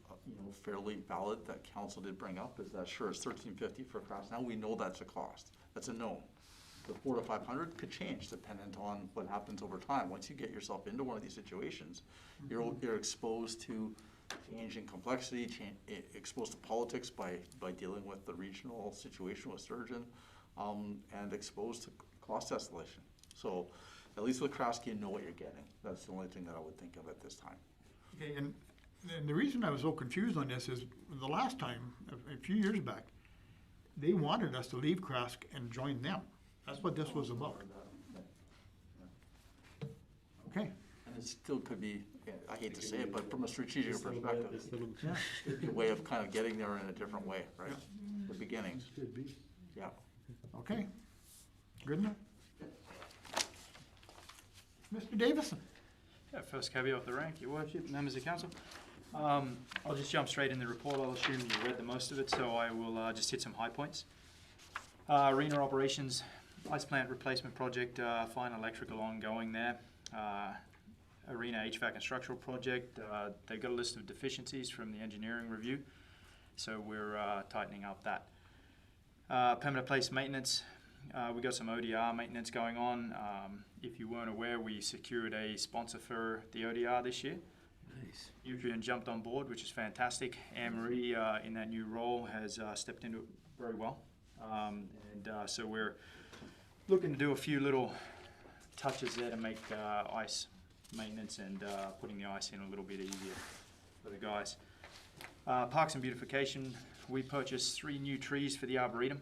[SPEAKER 2] fairly valid that council did bring up is that sure, it's $13.50 for cross. Now we know that's a cost, that's a known. The 400 to 500 could change dependent on what happens over time. Once you get yourself into one of these situations, you're exposed to change in complexity, exposed to politics by dealing with the regional situation with Sturgeon, and exposed to cost escalation. So at least with Kraski, you know what you're getting. That's the only thing that I would think of at this time.
[SPEAKER 1] Okay, and the reason I was so confused on this is the last time, a few years back, they wanted us to leave Krask and join them. That's what this was about. Okay.
[SPEAKER 2] And it still could be, I hate to say it, but from a strategic perspective, it'd be a way of kind of getting there in a different way, right? The beginnings.
[SPEAKER 6] Could be.
[SPEAKER 2] Yeah.
[SPEAKER 1] Okay, good enough. Mr. Davison?
[SPEAKER 3] Yeah, first caveat off the rank, Your Worship, members of council. I'll just jump straight in the report. I'll assume you read the most of it, so I will just hit some high points. Arena operations, ice plant replacement project, fine electrical ongoing there. Arena HVAC and structural project, they've got a list of deficiencies from the engineering review, so we're tightening up that. Permanent place maintenance, we got some ODR maintenance going on. If you weren't aware, we secured a sponsor for the ODR this year.
[SPEAKER 8] Nice.
[SPEAKER 3] Nutrien jumped on board, which is fantastic. Anne-Marie, in that new role, has stepped into it very well. So we're looking to do a few little touches there to make ice maintenance and putting the ice in a little bit easier for the guys. Parks and beautification, we purchased 3 new trees for the Arboretum.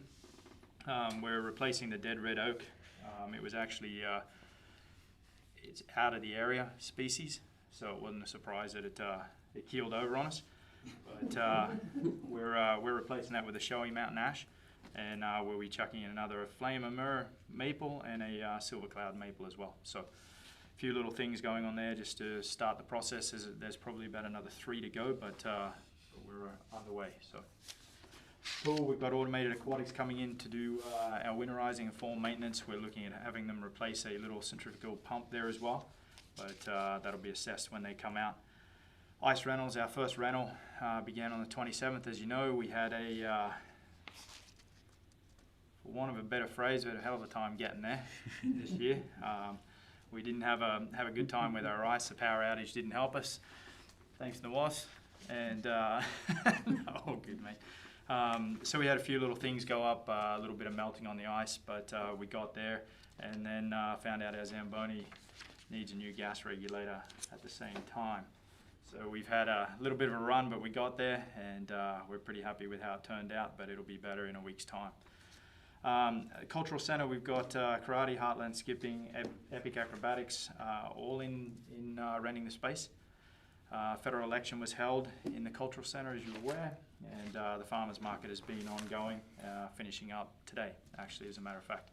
[SPEAKER 3] We're replacing the dead red oak. It was actually, it's out of the area species, so it wasn't a surprise that it keeled over on us. But we're replacing that with a showy mountain ash, and we'll be chucking in another flame of myrrh maple and a silver cloud maple as well. So a few little things going on there just to start the process. There's probably about another 3 to go, but we're underway. So cool. We've got automated aquatics coming in to do our winterizing and fall maintenance. We're looking at having them replace a little centrifugal pump there as well, but that'll be assessed when they come out. Ice rentals, our first rental began on the 27th. As you know, we had a, for want of a better phrase, we had a hell of a time getting there this year. We didn't have a good time with our ice. The power outage didn't help us. Thanks to WAS. And no, all good, mate. So we had a few little things go up, a little bit of melting on the ice, but we got there, and then found out our Zamboni needs a new gas regulator at the same time. So we've had a little bit of a run, but we got there, and we're pretty happy with how it turned out, but it'll be better in a week's time. Cultural Center, we've got karate, heartland skipping, epic acrobatics, all in renting the space. Federal election was held in the Cultural Center, as you're aware, and the farmers market has been ongoing, finishing up today, actually, as a matter of fact.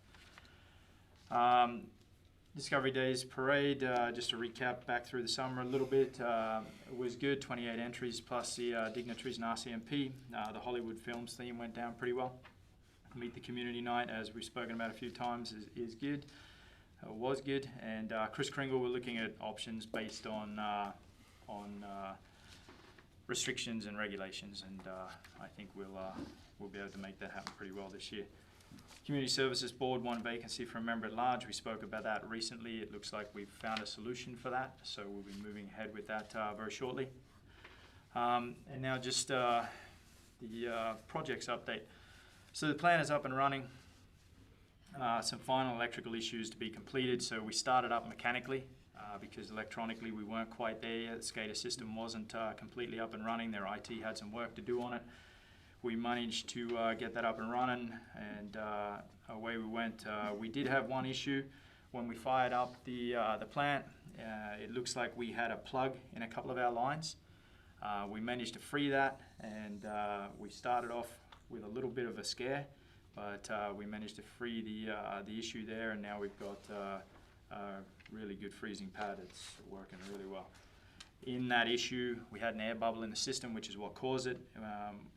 [SPEAKER 3] Discovery Days Parade, just to recap back through the summer a little bit, it was good, 28 entries plus the dignitaries and RCMP. The Hollywood Films theme went down pretty well. Meet the Community Night, as we've spoken about a few times, is good, was good, and Chris Kringle, we're looking at options based on restrictions and regulations, and I think we'll be able to make that happen pretty well this year. Community Services Board, 1 vacancy for a member at large. We spoke about that recently. It looks like we've found a solution for that, so we'll be moving ahead with that very shortly. And now just the projects update. So the plan is up and running. Some final electrical issues to be completed, so we started up mechanically because electronically we weren't quite there yet. The SCADA system wasn't completely up and running. Their IT had some work to do on it. We managed to get that up and running, and away we went. We did have one issue when we fired up the plant. It looks like we had a plug in a couple of our lines. We managed to free that, and we started off with a little bit of a scare, but we managed to free the issue there, and now we've got a really good freezing pad. It's working really well. In that issue, we had an air bubble in the system, which is what caused it.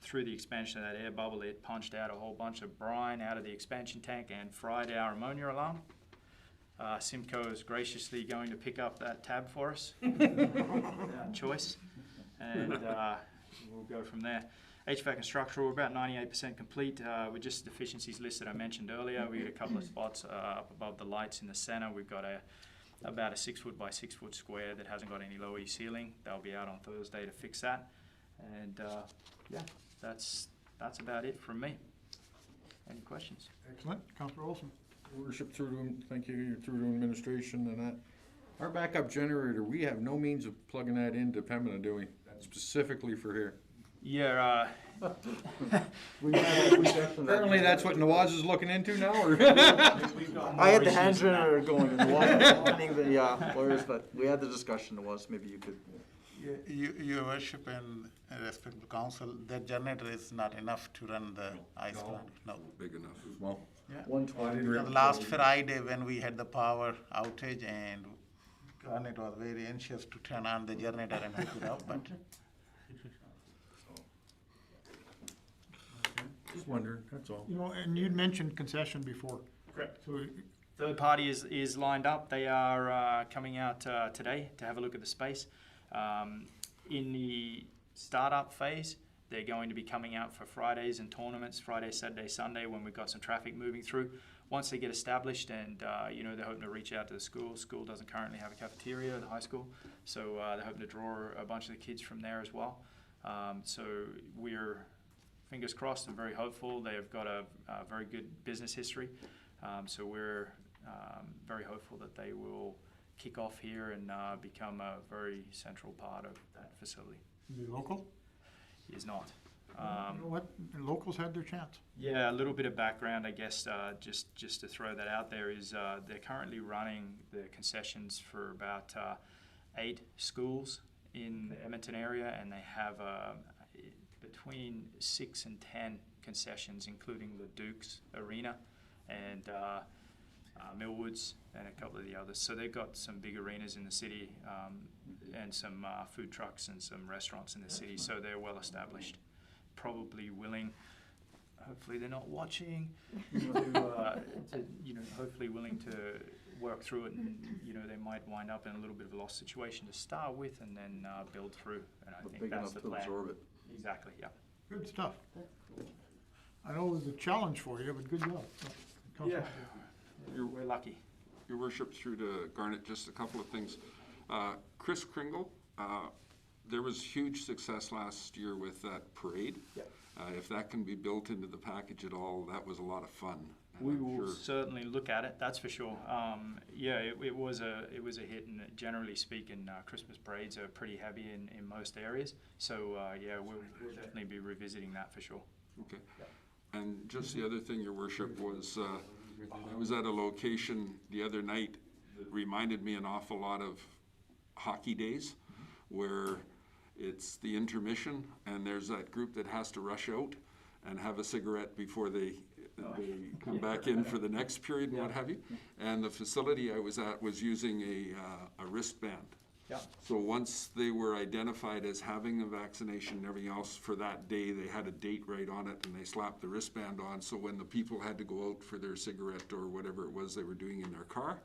[SPEAKER 3] Through the expansion of that air bubble, it punched out a whole bunch of brine out of the expansion tank and fried our ammonia alarm. Simcoe is graciously going to pick up that tab for us without choice, and we'll go from there. HVAC and structural, we're about 98% complete. With just deficiencies listed I mentioned earlier, we had a couple of spots up above the lights in the center. We've got about a 6 foot by 6 foot square that hasn't got any low E ceiling. They'll be out on Thursday to fix that. And yeah, that's about it from me. Any questions?
[SPEAKER 1] Excellent. Councillor Olson.
[SPEAKER 5] Your worship, through to, thank you, through to administration and that. Our backup generator, we have no means of plugging that into Pembina, do we? That's specifically for here.
[SPEAKER 3] Yeah,
[SPEAKER 5] Apparently that's what Nawaz is looking into now, or?
[SPEAKER 2] I had the hand generator going and wanting the lawyers, but we had the discussion. It was maybe you could.
[SPEAKER 10] Your worship and respectable council, that generator is not enough to run the ice plant, no.
[SPEAKER 9] Big enough.
[SPEAKER 5] Well,
[SPEAKER 10] Yeah.
[SPEAKER 2] 120.
[SPEAKER 10] The last Friday when we had the power outage and Garnet was very anxious to turn on the generator and hook it up, but
[SPEAKER 5] just wondering, that's all.
[SPEAKER 1] You know, and you'd mentioned concession before.
[SPEAKER 3] correct.
[SPEAKER 1] So
[SPEAKER 3] Third party is lined up. They are coming out today to have a look at the space. In the startup phase, they're going to be coming out for Fridays and tournaments, Friday, Saturday, Sunday, when we've got some traffic moving through. Once they get established and, they're hoping to reach out to the school. School doesn't currently have a cafeteria, the high school, so they're hoping to draw a bunch of the kids from there as well. So we're, fingers crossed, and very hopeful. They have got a very good business history, so we're very hopeful that they will kick off here and become a very central part of that facility.
[SPEAKER 1] the local,
[SPEAKER 3] He is not.
[SPEAKER 1] you know what, the locals had their chance.
[SPEAKER 3] Yeah, a little bit of background, I guess, just to throw that out there is they're currently running the concessions for about 8 schools in the Edmonton area, and they have between 6 and 10 concessions, including the Dukes Arena and Millwoods and a couple of the others. So they've got some big arenas in the city and some food trucks and some restaurants in the city, so they're well established. Probably willing, hopefully they're not watching, hopefully willing to work through it, and they might wind up in a little bit of a lost situation to start with and then build through, and I think
[SPEAKER 2] Big
[SPEAKER 3] that's
[SPEAKER 2] enough
[SPEAKER 3] the
[SPEAKER 2] to
[SPEAKER 3] plan.
[SPEAKER 2] absorb it.
[SPEAKER 3] Exactly, yeah.
[SPEAKER 1] Good stuff. I know it was a challenge for you, but good job. Councillor.
[SPEAKER 3] We're lucky.
[SPEAKER 9] Your worship, through to Garnet, just a couple of things. Chris Kringle, there was huge success last year with that parade.
[SPEAKER 3] Yep.
[SPEAKER 9] If that can be built into the package at all, that was a lot of fun. And
[SPEAKER 3] We
[SPEAKER 9] I'm
[SPEAKER 3] will
[SPEAKER 9] sure-
[SPEAKER 3] certainly look at it, that's for sure. It was a hit, and generally speaking, Christmas parades are pretty heavy in most areas. So, we'll definitely be revisiting that for sure.
[SPEAKER 9] Okay. And just the other thing, your worship, was I was at a location the other night that reminded me an awful lot of hockey days, where it's the intermission and there's that group that has to rush out and have a cigarette before they come back in for the next period and what have you. And the facility I was at was using a wristband.
[SPEAKER 3] Yeah.
[SPEAKER 9] So once they were identified as having a vaccination and everything else for that day, they had a date right on it and they slapped the wristband on. So when the people had to go out for their cigarette or whatever it was they were doing in their car,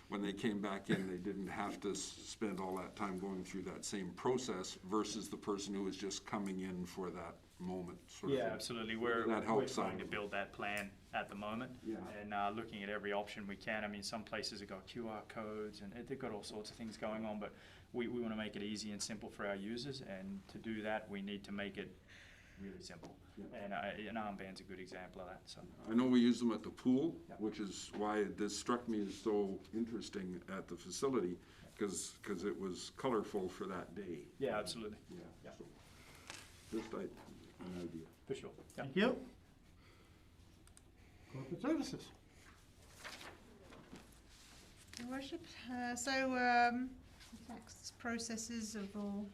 [SPEAKER 9] when they came back in, they didn't have to spend all that time going through that same process versus the person who was just coming in for that moment. Sort of
[SPEAKER 3] Yeah,
[SPEAKER 9] thing.
[SPEAKER 3] absolutely. We're
[SPEAKER 9] That helps
[SPEAKER 3] trying
[SPEAKER 9] some.
[SPEAKER 3] to build that plan at the moment,
[SPEAKER 9] Yeah.
[SPEAKER 3] and looking at every option we can. I mean, some places have got QR codes and they've got all sorts of things going on, but we want to make it easy and simple for our users, and to do that, we need to make it really simple. And an armband's a good example of that. So
[SPEAKER 9] I know we use them at the pool,
[SPEAKER 3] Yeah.
[SPEAKER 9] which is why this struck me as so interesting at the facility, because it was colorful for that day.
[SPEAKER 3] yeah, absolutely,
[SPEAKER 9] Yeah. So, just an idea.
[SPEAKER 3] for sure. Yeah.
[SPEAKER 1] Thank you. Corporate services.
[SPEAKER 11] Your worship, tax processes have all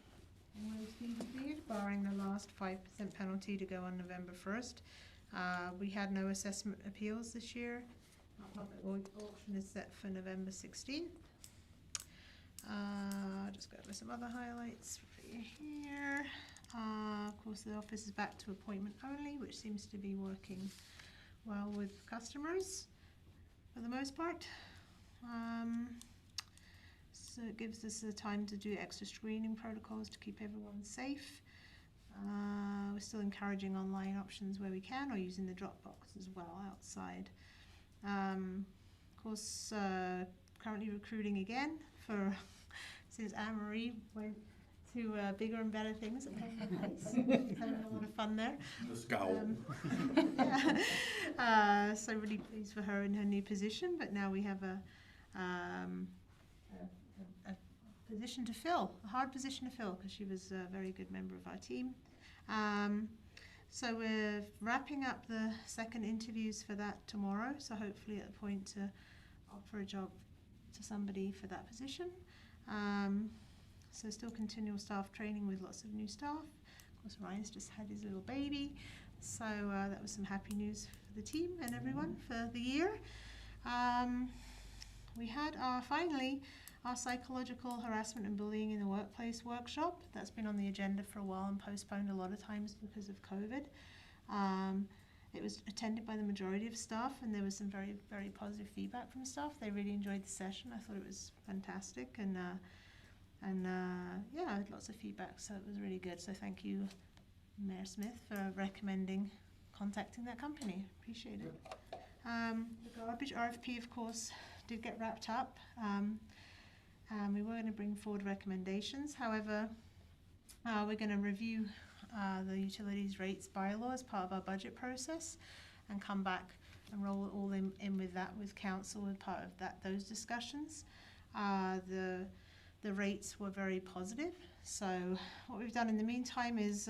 [SPEAKER 11] always been completed, barring the last 5% penalty to go on November 1st. We had no assessment appeals this year. Our public auction is set for November 16th. Just go over some other highlights for you here. Of course, the office is back to appointment only, which seems to be working well with customers for the most part. So it gives us the time to do extra screening protocols to keep everyone safe. We're still encouraging online options where we can, or using the Dropbox as well outside. Of course, currently recruiting again for since Anne-Marie went to bigger and better things at Penguin Place. She's having a lot of fun there.
[SPEAKER 5] The scowl.
[SPEAKER 11] So really pleased for her in her new position, but now we have a position to fill, a hard position to fill, because she was a very good member of our team. So we're wrapping up the second interviews for that tomorrow, so hopefully at a point to offer a job to somebody for that position. So still continual staff training with lots of new staff. Of course, Ryan's just had his little baby, so that was some happy news for the team and everyone for the year. We had finally our psychological harassment and bullying in the workplace workshop. That's been on the agenda for a while and postponed a lot of times because of COVID. It was attended by the majority of staff, and there was some very, very positive feedback from staff. They really enjoyed the session. I thought it was fantastic, and yeah, I had lots of feedback, so it was really good. So thank you, Mayor Smith, for recommending contacting that company. Appreciate it. The garbage RFP, of course, did get wrapped up. We were going to bring forward recommendations. However, we're going to review the utilities rates bylaw as part of our budget process and come back and roll it all in with that with council as part of those discussions. The rates were very positive. So what we've done in the meantime is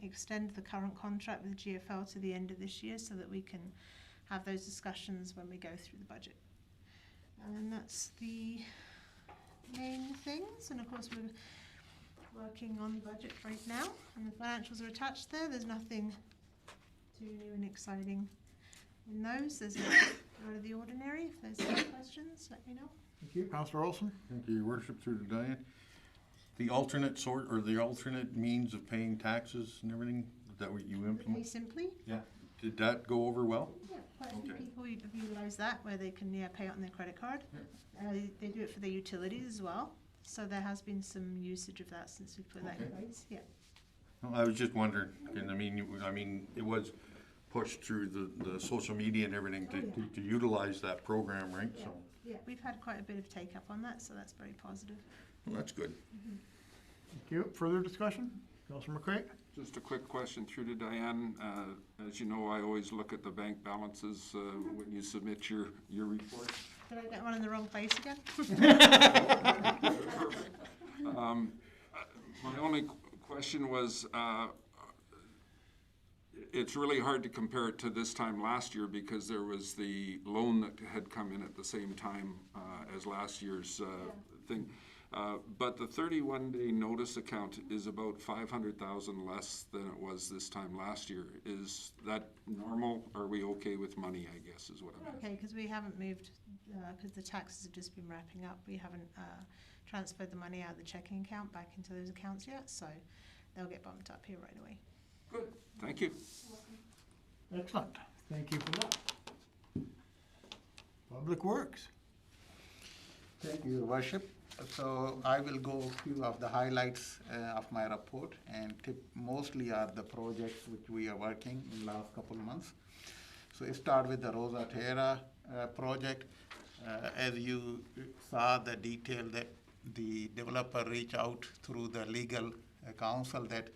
[SPEAKER 11] extend the current contract with GFL to the end of this year so that we can have those discussions when we go through the budget. And that's the main things. And of course we're working on the budget right now, and the financials are attached there. There's nothing too new and exciting in those. There's nothing out of the ordinary. If there's any questions, let me know.
[SPEAKER 1] Thank you. Councillor Olson?
[SPEAKER 5] Thank you, Your Worship, through to Diane. The alternate sort, or the alternate means of paying taxes and everything that you
[SPEAKER 11] Pay
[SPEAKER 5] implement?
[SPEAKER 11] simply.
[SPEAKER 5] Yeah. Did that go over well?
[SPEAKER 11] Yeah, quite a few
[SPEAKER 5] Okay.
[SPEAKER 11] people have utilised that where they can pay it on their credit card. They do it for their utilities as well. So there has been some usage of that since we put that in
[SPEAKER 5] Okay.
[SPEAKER 11] place. Yeah.
[SPEAKER 5] Well, I was just wondering, and I mean, it was pushed through the social media and everything to utilize that program, right?
[SPEAKER 11] Yeah.
[SPEAKER 5] So,
[SPEAKER 11] Yeah, we've had quite a bit of take up on that, so that's very positive.
[SPEAKER 5] well, that's good.
[SPEAKER 1] Thank you. Further discussion? Councillor McCray?
[SPEAKER 9] Just a quick question through to Diane. As you know, I always look at the bank balances when you submit your report.
[SPEAKER 11] Did I get one in the wrong place again?
[SPEAKER 9] My only question was, it's really hard to compare it to this time last year because there was the loan that had come in at the same time as last year's thing. But the 31-day notice account is about 500,000 less than it was this time last year. Is that normal? Are we okay with money, I guess, is what I'm asking.
[SPEAKER 11] Okay, because we haven't moved, because the taxes have just been wrapping up. We haven't transferred the money out of the checking account back into those accounts yet, so they'll get bumped up here right away.
[SPEAKER 9] Good, thank you.
[SPEAKER 1] Excellent. Thank you for that. Public Works.
[SPEAKER 10] Thank you, Your Worship. So I will go a few of the highlights of my report, and mostly are the projects which we are working in the last couple of months. So I start with the Rosa Terra project. As you saw the detail that the developer reached out through the legal counsel that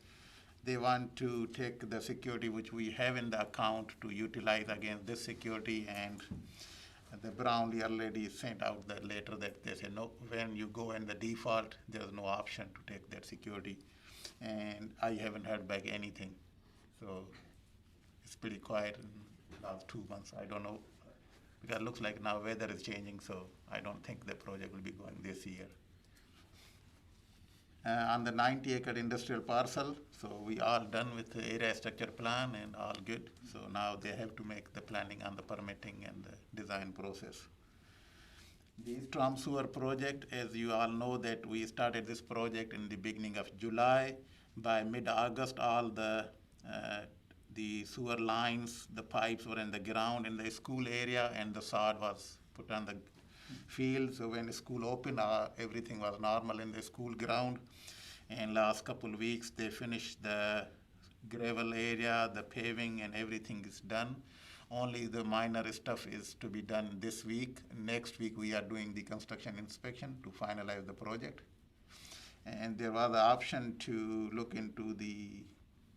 [SPEAKER 10] they want to take the security which we have in the account to utilize against this security, and the Brownlee already sent out the letter that they said, no, when you go in the default, there's no option to take that security. And I haven't heard back anything. So it's pretty quiet in the last 2 months. I don't know, because it looks like now weather is changing, so I don't think the project will be going this year. On the 90-acre industrial parcel, so we all done with the area structure plan and all good. So now they have to make the planning on the permitting and the design process. The storm sewer project, as you all know that we started this project in the beginning of July. By mid-August, all the sewer lines, the pipes were in the ground in the school area, and the sod was put on the field. So when the school opened, everything was normal in the school ground. And last couple of weeks, they finished the gravel area, the paving, and everything is done. Only the minor stuff is to be done this week. Next week, we are doing the construction inspection to finalize the project. And there was the option to look into the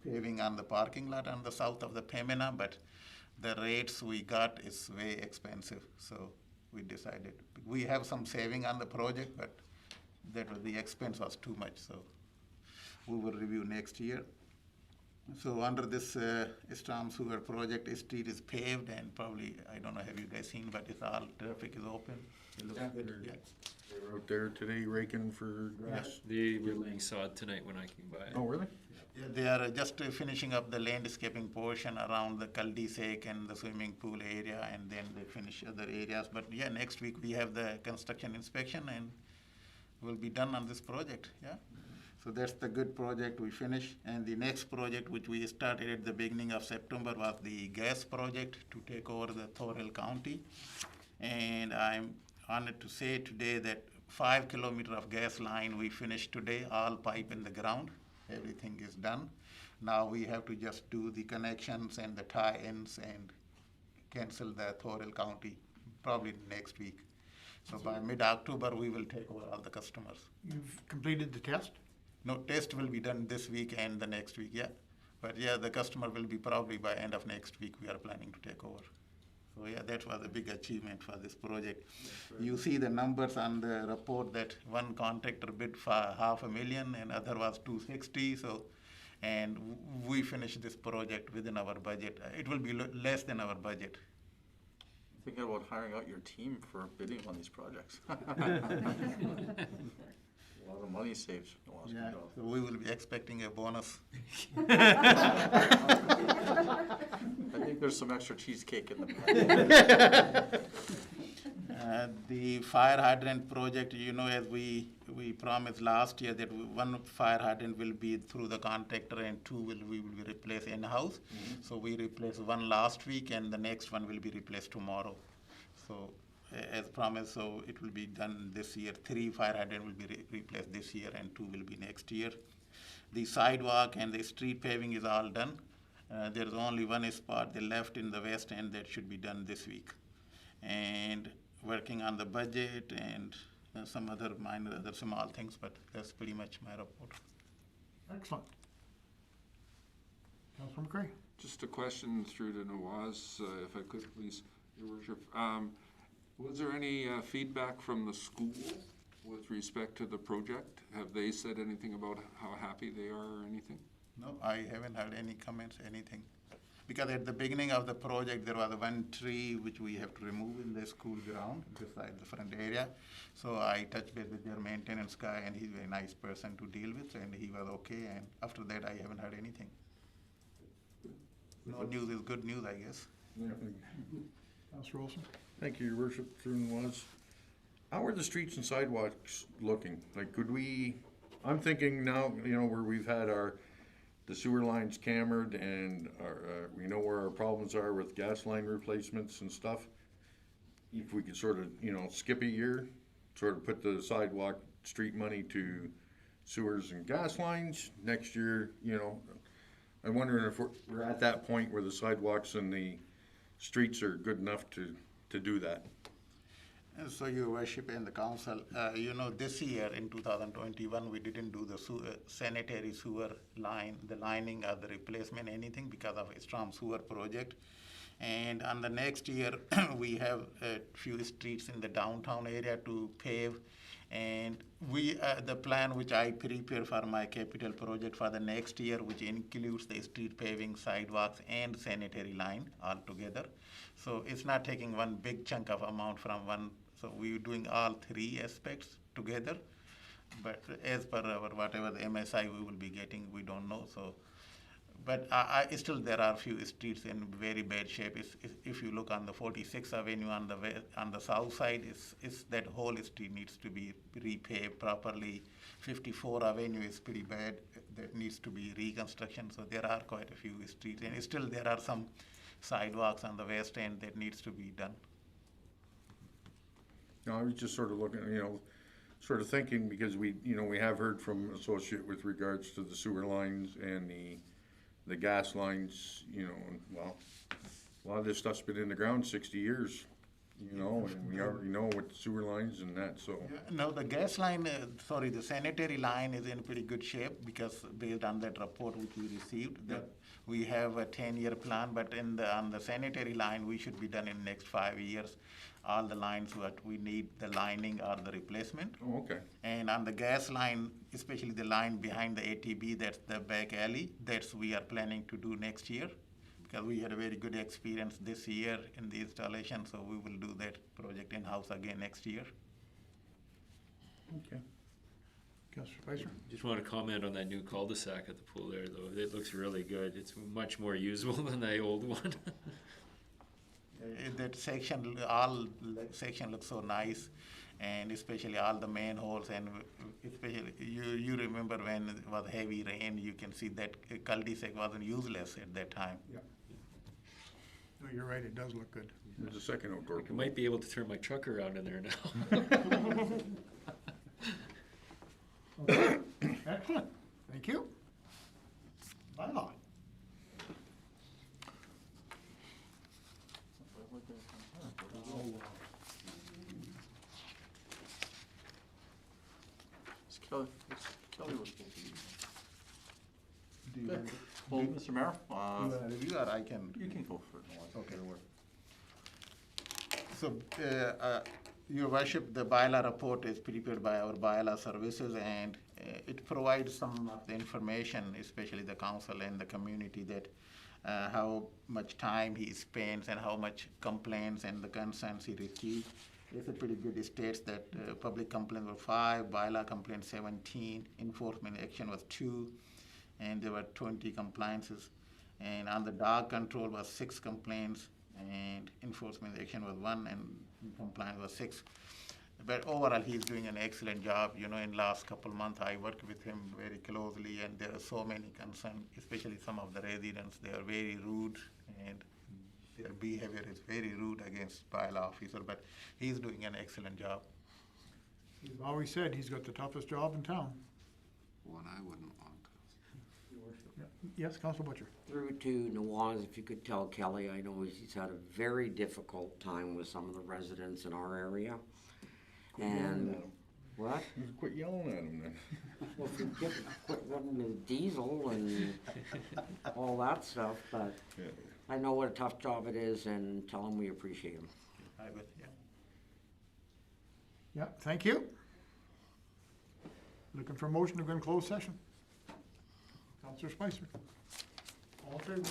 [SPEAKER 10] paving on the parking lot on the south of the Pembina, but the rates we got is way expensive, so we decided. We have some saving on the project, but the expense was too much, so we will review next year. So under this storm sewer project, the street is paved and probably, I don't know, have you guys seen, but it's all, traffic is open. It looks good, yeah.
[SPEAKER 5] They were out there today raking for grass.
[SPEAKER 8] They were laying sod tonight when I came by.
[SPEAKER 5] Oh, really?
[SPEAKER 10] Yeah, they are just finishing up the landscaping portion around the cul-de-sac and the swimming pool area, and then they finish other areas. But yeah, next week we have the construction inspection and we'll be done on this project, yeah. So that's the good project we finished. And the next project, which we started at the beginning of September, was the gas project to take over the Thorell County. And I'm honored to say today that 5 kilometers of gas line we finished today, all pipe in the ground. Everything is done. Now we have to just do the connections and the tie-ins and cancel the Thorell County probably next week. So by mid-October, we will take over all the customers.
[SPEAKER 1] You've completed the test?
[SPEAKER 10] No, test will be done this week and the next week, yeah. But yeah, the customer will be probably by end of next week, we are planning to take over. So yeah, that was a big achievement for this project. You see the numbers on the report that one contractor bid for $500,000 and other was 260. So, and we finished this project within our budget. It will be less than our budget.
[SPEAKER 2] Thinking about hiring out your team for bidding on these projects. A lot of money saved.
[SPEAKER 10] Yeah, so we will be expecting a bonus.
[SPEAKER 2] I think there's some extra cheesecake in the back.
[SPEAKER 10] The fire hydrant project, you know, as we promised last year that one fire hydrant will be through the contractor and we will be replaced in-house. Mm-hmm. So we replaced one last week and the next one will be replaced tomorrow. So as promised, so it will be done this year. 3 fire hydrants will be replaced this year and 2 will be next year. The sidewalk and the street paving is all done. There is only one spot they left in the west end that should be done this week. And working on the budget and some other minor, other small things, but that's pretty much my report.
[SPEAKER 1] Excellent. Councilor McCray.
[SPEAKER 9] Just a question through to Nawaz, if I could please, Your Worship. Was there any feedback from the school with respect to the project? Have they said anything about how happy they are or anything?
[SPEAKER 10] No, I haven't heard any comments, anything. Because at the beginning of the project, there was one tree which we have to remove in the school ground beside the front area. So I touched base with their maintenance guy, and he's a very nice person to deal with, and he was okay. And after that, I haven't heard anything. No news is good news, I guess.
[SPEAKER 1] Councilor Olson.
[SPEAKER 5] Thank you, Your Worship, through Nawaz. How are the streets and sidewalks looking? Like, could we, I'm thinking now, you know, where we've had the sewer lines cambered and we know where our problems are with gas line replacements and stuff. If we could sort of, you know, skip a year, sort of put the sidewalk street money to sewers and gas lines next year, you know, I'm wondering if we're at that point where the sidewalks and the streets are good enough to do that.
[SPEAKER 10] And so, Your Worship and the council, you know, this year in 2021, we didn't do the sanitary sewer line, the lining or the replacement, anything because of a storm sewer project. And on the next year, we have a few streets in the downtown area to pave. And the plan which I prepare for my capital project for the next year, which includes the street paving, sidewalks, and sanitary line all together. So it's not taking one big chunk of amount from one. So we're doing all 3 aspects together. But as per our whatever the MSI we will be getting, we don't know. So, but still there are few streets in very bad shape. If you look on the 46th Avenue on the south side, that whole street needs to be repaved properly. 54 Avenue is pretty bad. That needs to be reconstruction. So there are quite a few streets, and still there are some sidewalks on the west end that needs to be done.
[SPEAKER 5] No, I was just sort of looking, sort of thinking, because we have heard from associate with regards to the sewer lines and the gas lines, and, well, a lot of this stuff's been in the ground 60 years, and we already know what sewer lines and that, so.
[SPEAKER 10] No, the gas line, the sanitary line is in pretty good shape, because based on that report which we received, that we have a 10-year plan, but on the sanitary line, we should be done in next 5 years. All the lines that we need, the lining or the replacement.
[SPEAKER 5] Oh, okay.
[SPEAKER 10] And on the gas line, especially the line behind the ATB, that's the back alley, we are planning to do next year. Because we had a very good experience this year in the installation, so we will do that project in-house again next year.
[SPEAKER 5] Okay.
[SPEAKER 1] Councillor Spicer?
[SPEAKER 8] Just want to comment on that new cul-de-sac at the pool there, though. It looks really good. It's much more usable than the old one.
[SPEAKER 10] That section, section looks so nice, and especially all the manholes, and especially you remember when it was heavy rain, you can see that cul-de-sac wasn't useless at that time.
[SPEAKER 1] Yeah. No, you're right, it does look good.
[SPEAKER 5] There's a second outdoor
[SPEAKER 8] I
[SPEAKER 5] pool.
[SPEAKER 8] might be able to turn my truck around in there now.
[SPEAKER 1] Okay. Excellent, thank you. Bylaw.
[SPEAKER 2] Kelly was supposed to be.
[SPEAKER 10] Do you want to
[SPEAKER 2] Well, Mr. Mayor,
[SPEAKER 10] review, or I can?
[SPEAKER 2] you can go for it.
[SPEAKER 10] Okay. So, Your Worship, the bylaw report is prepared by our bylaw services, and it provides some of the information, especially the council and the community, that how much time he spends and how much complaints and the concerns he receives. It's a pretty good. It states that public complaints were 5, bylaw complaints 17, enforcement action was 2, and there were 20 compliances. And on the dog control was 6 complaints, and enforcement action was 1, and compliance was 6. But overall, he's doing an excellent job. In last couple months, I worked with him very closely, and there are so many concerns, especially some of the residents. They are very rude, and their behavior is very rude against bylaw officer, but he's doing an excellent job.
[SPEAKER 1] He's always said he's got the toughest job in town.
[SPEAKER 9] One I wouldn't want.
[SPEAKER 1] Yes, Councilor Butcher?
[SPEAKER 4] Through to Nuwaz, if you could tell Kelly, I know he's had a very difficult time with some of the residents in our area. And, what?
[SPEAKER 5] Quit yelling at him then.
[SPEAKER 4] Well, if you quit running his diesel and all that stuff, but
[SPEAKER 5] Yeah.
[SPEAKER 4] I know what a tough job it is, and tell him we appreciate him.
[SPEAKER 10] I would, yeah.
[SPEAKER 1] Yeah, thank you. Looking for a motion to go in closed session. Councilor Spicer? All in favor?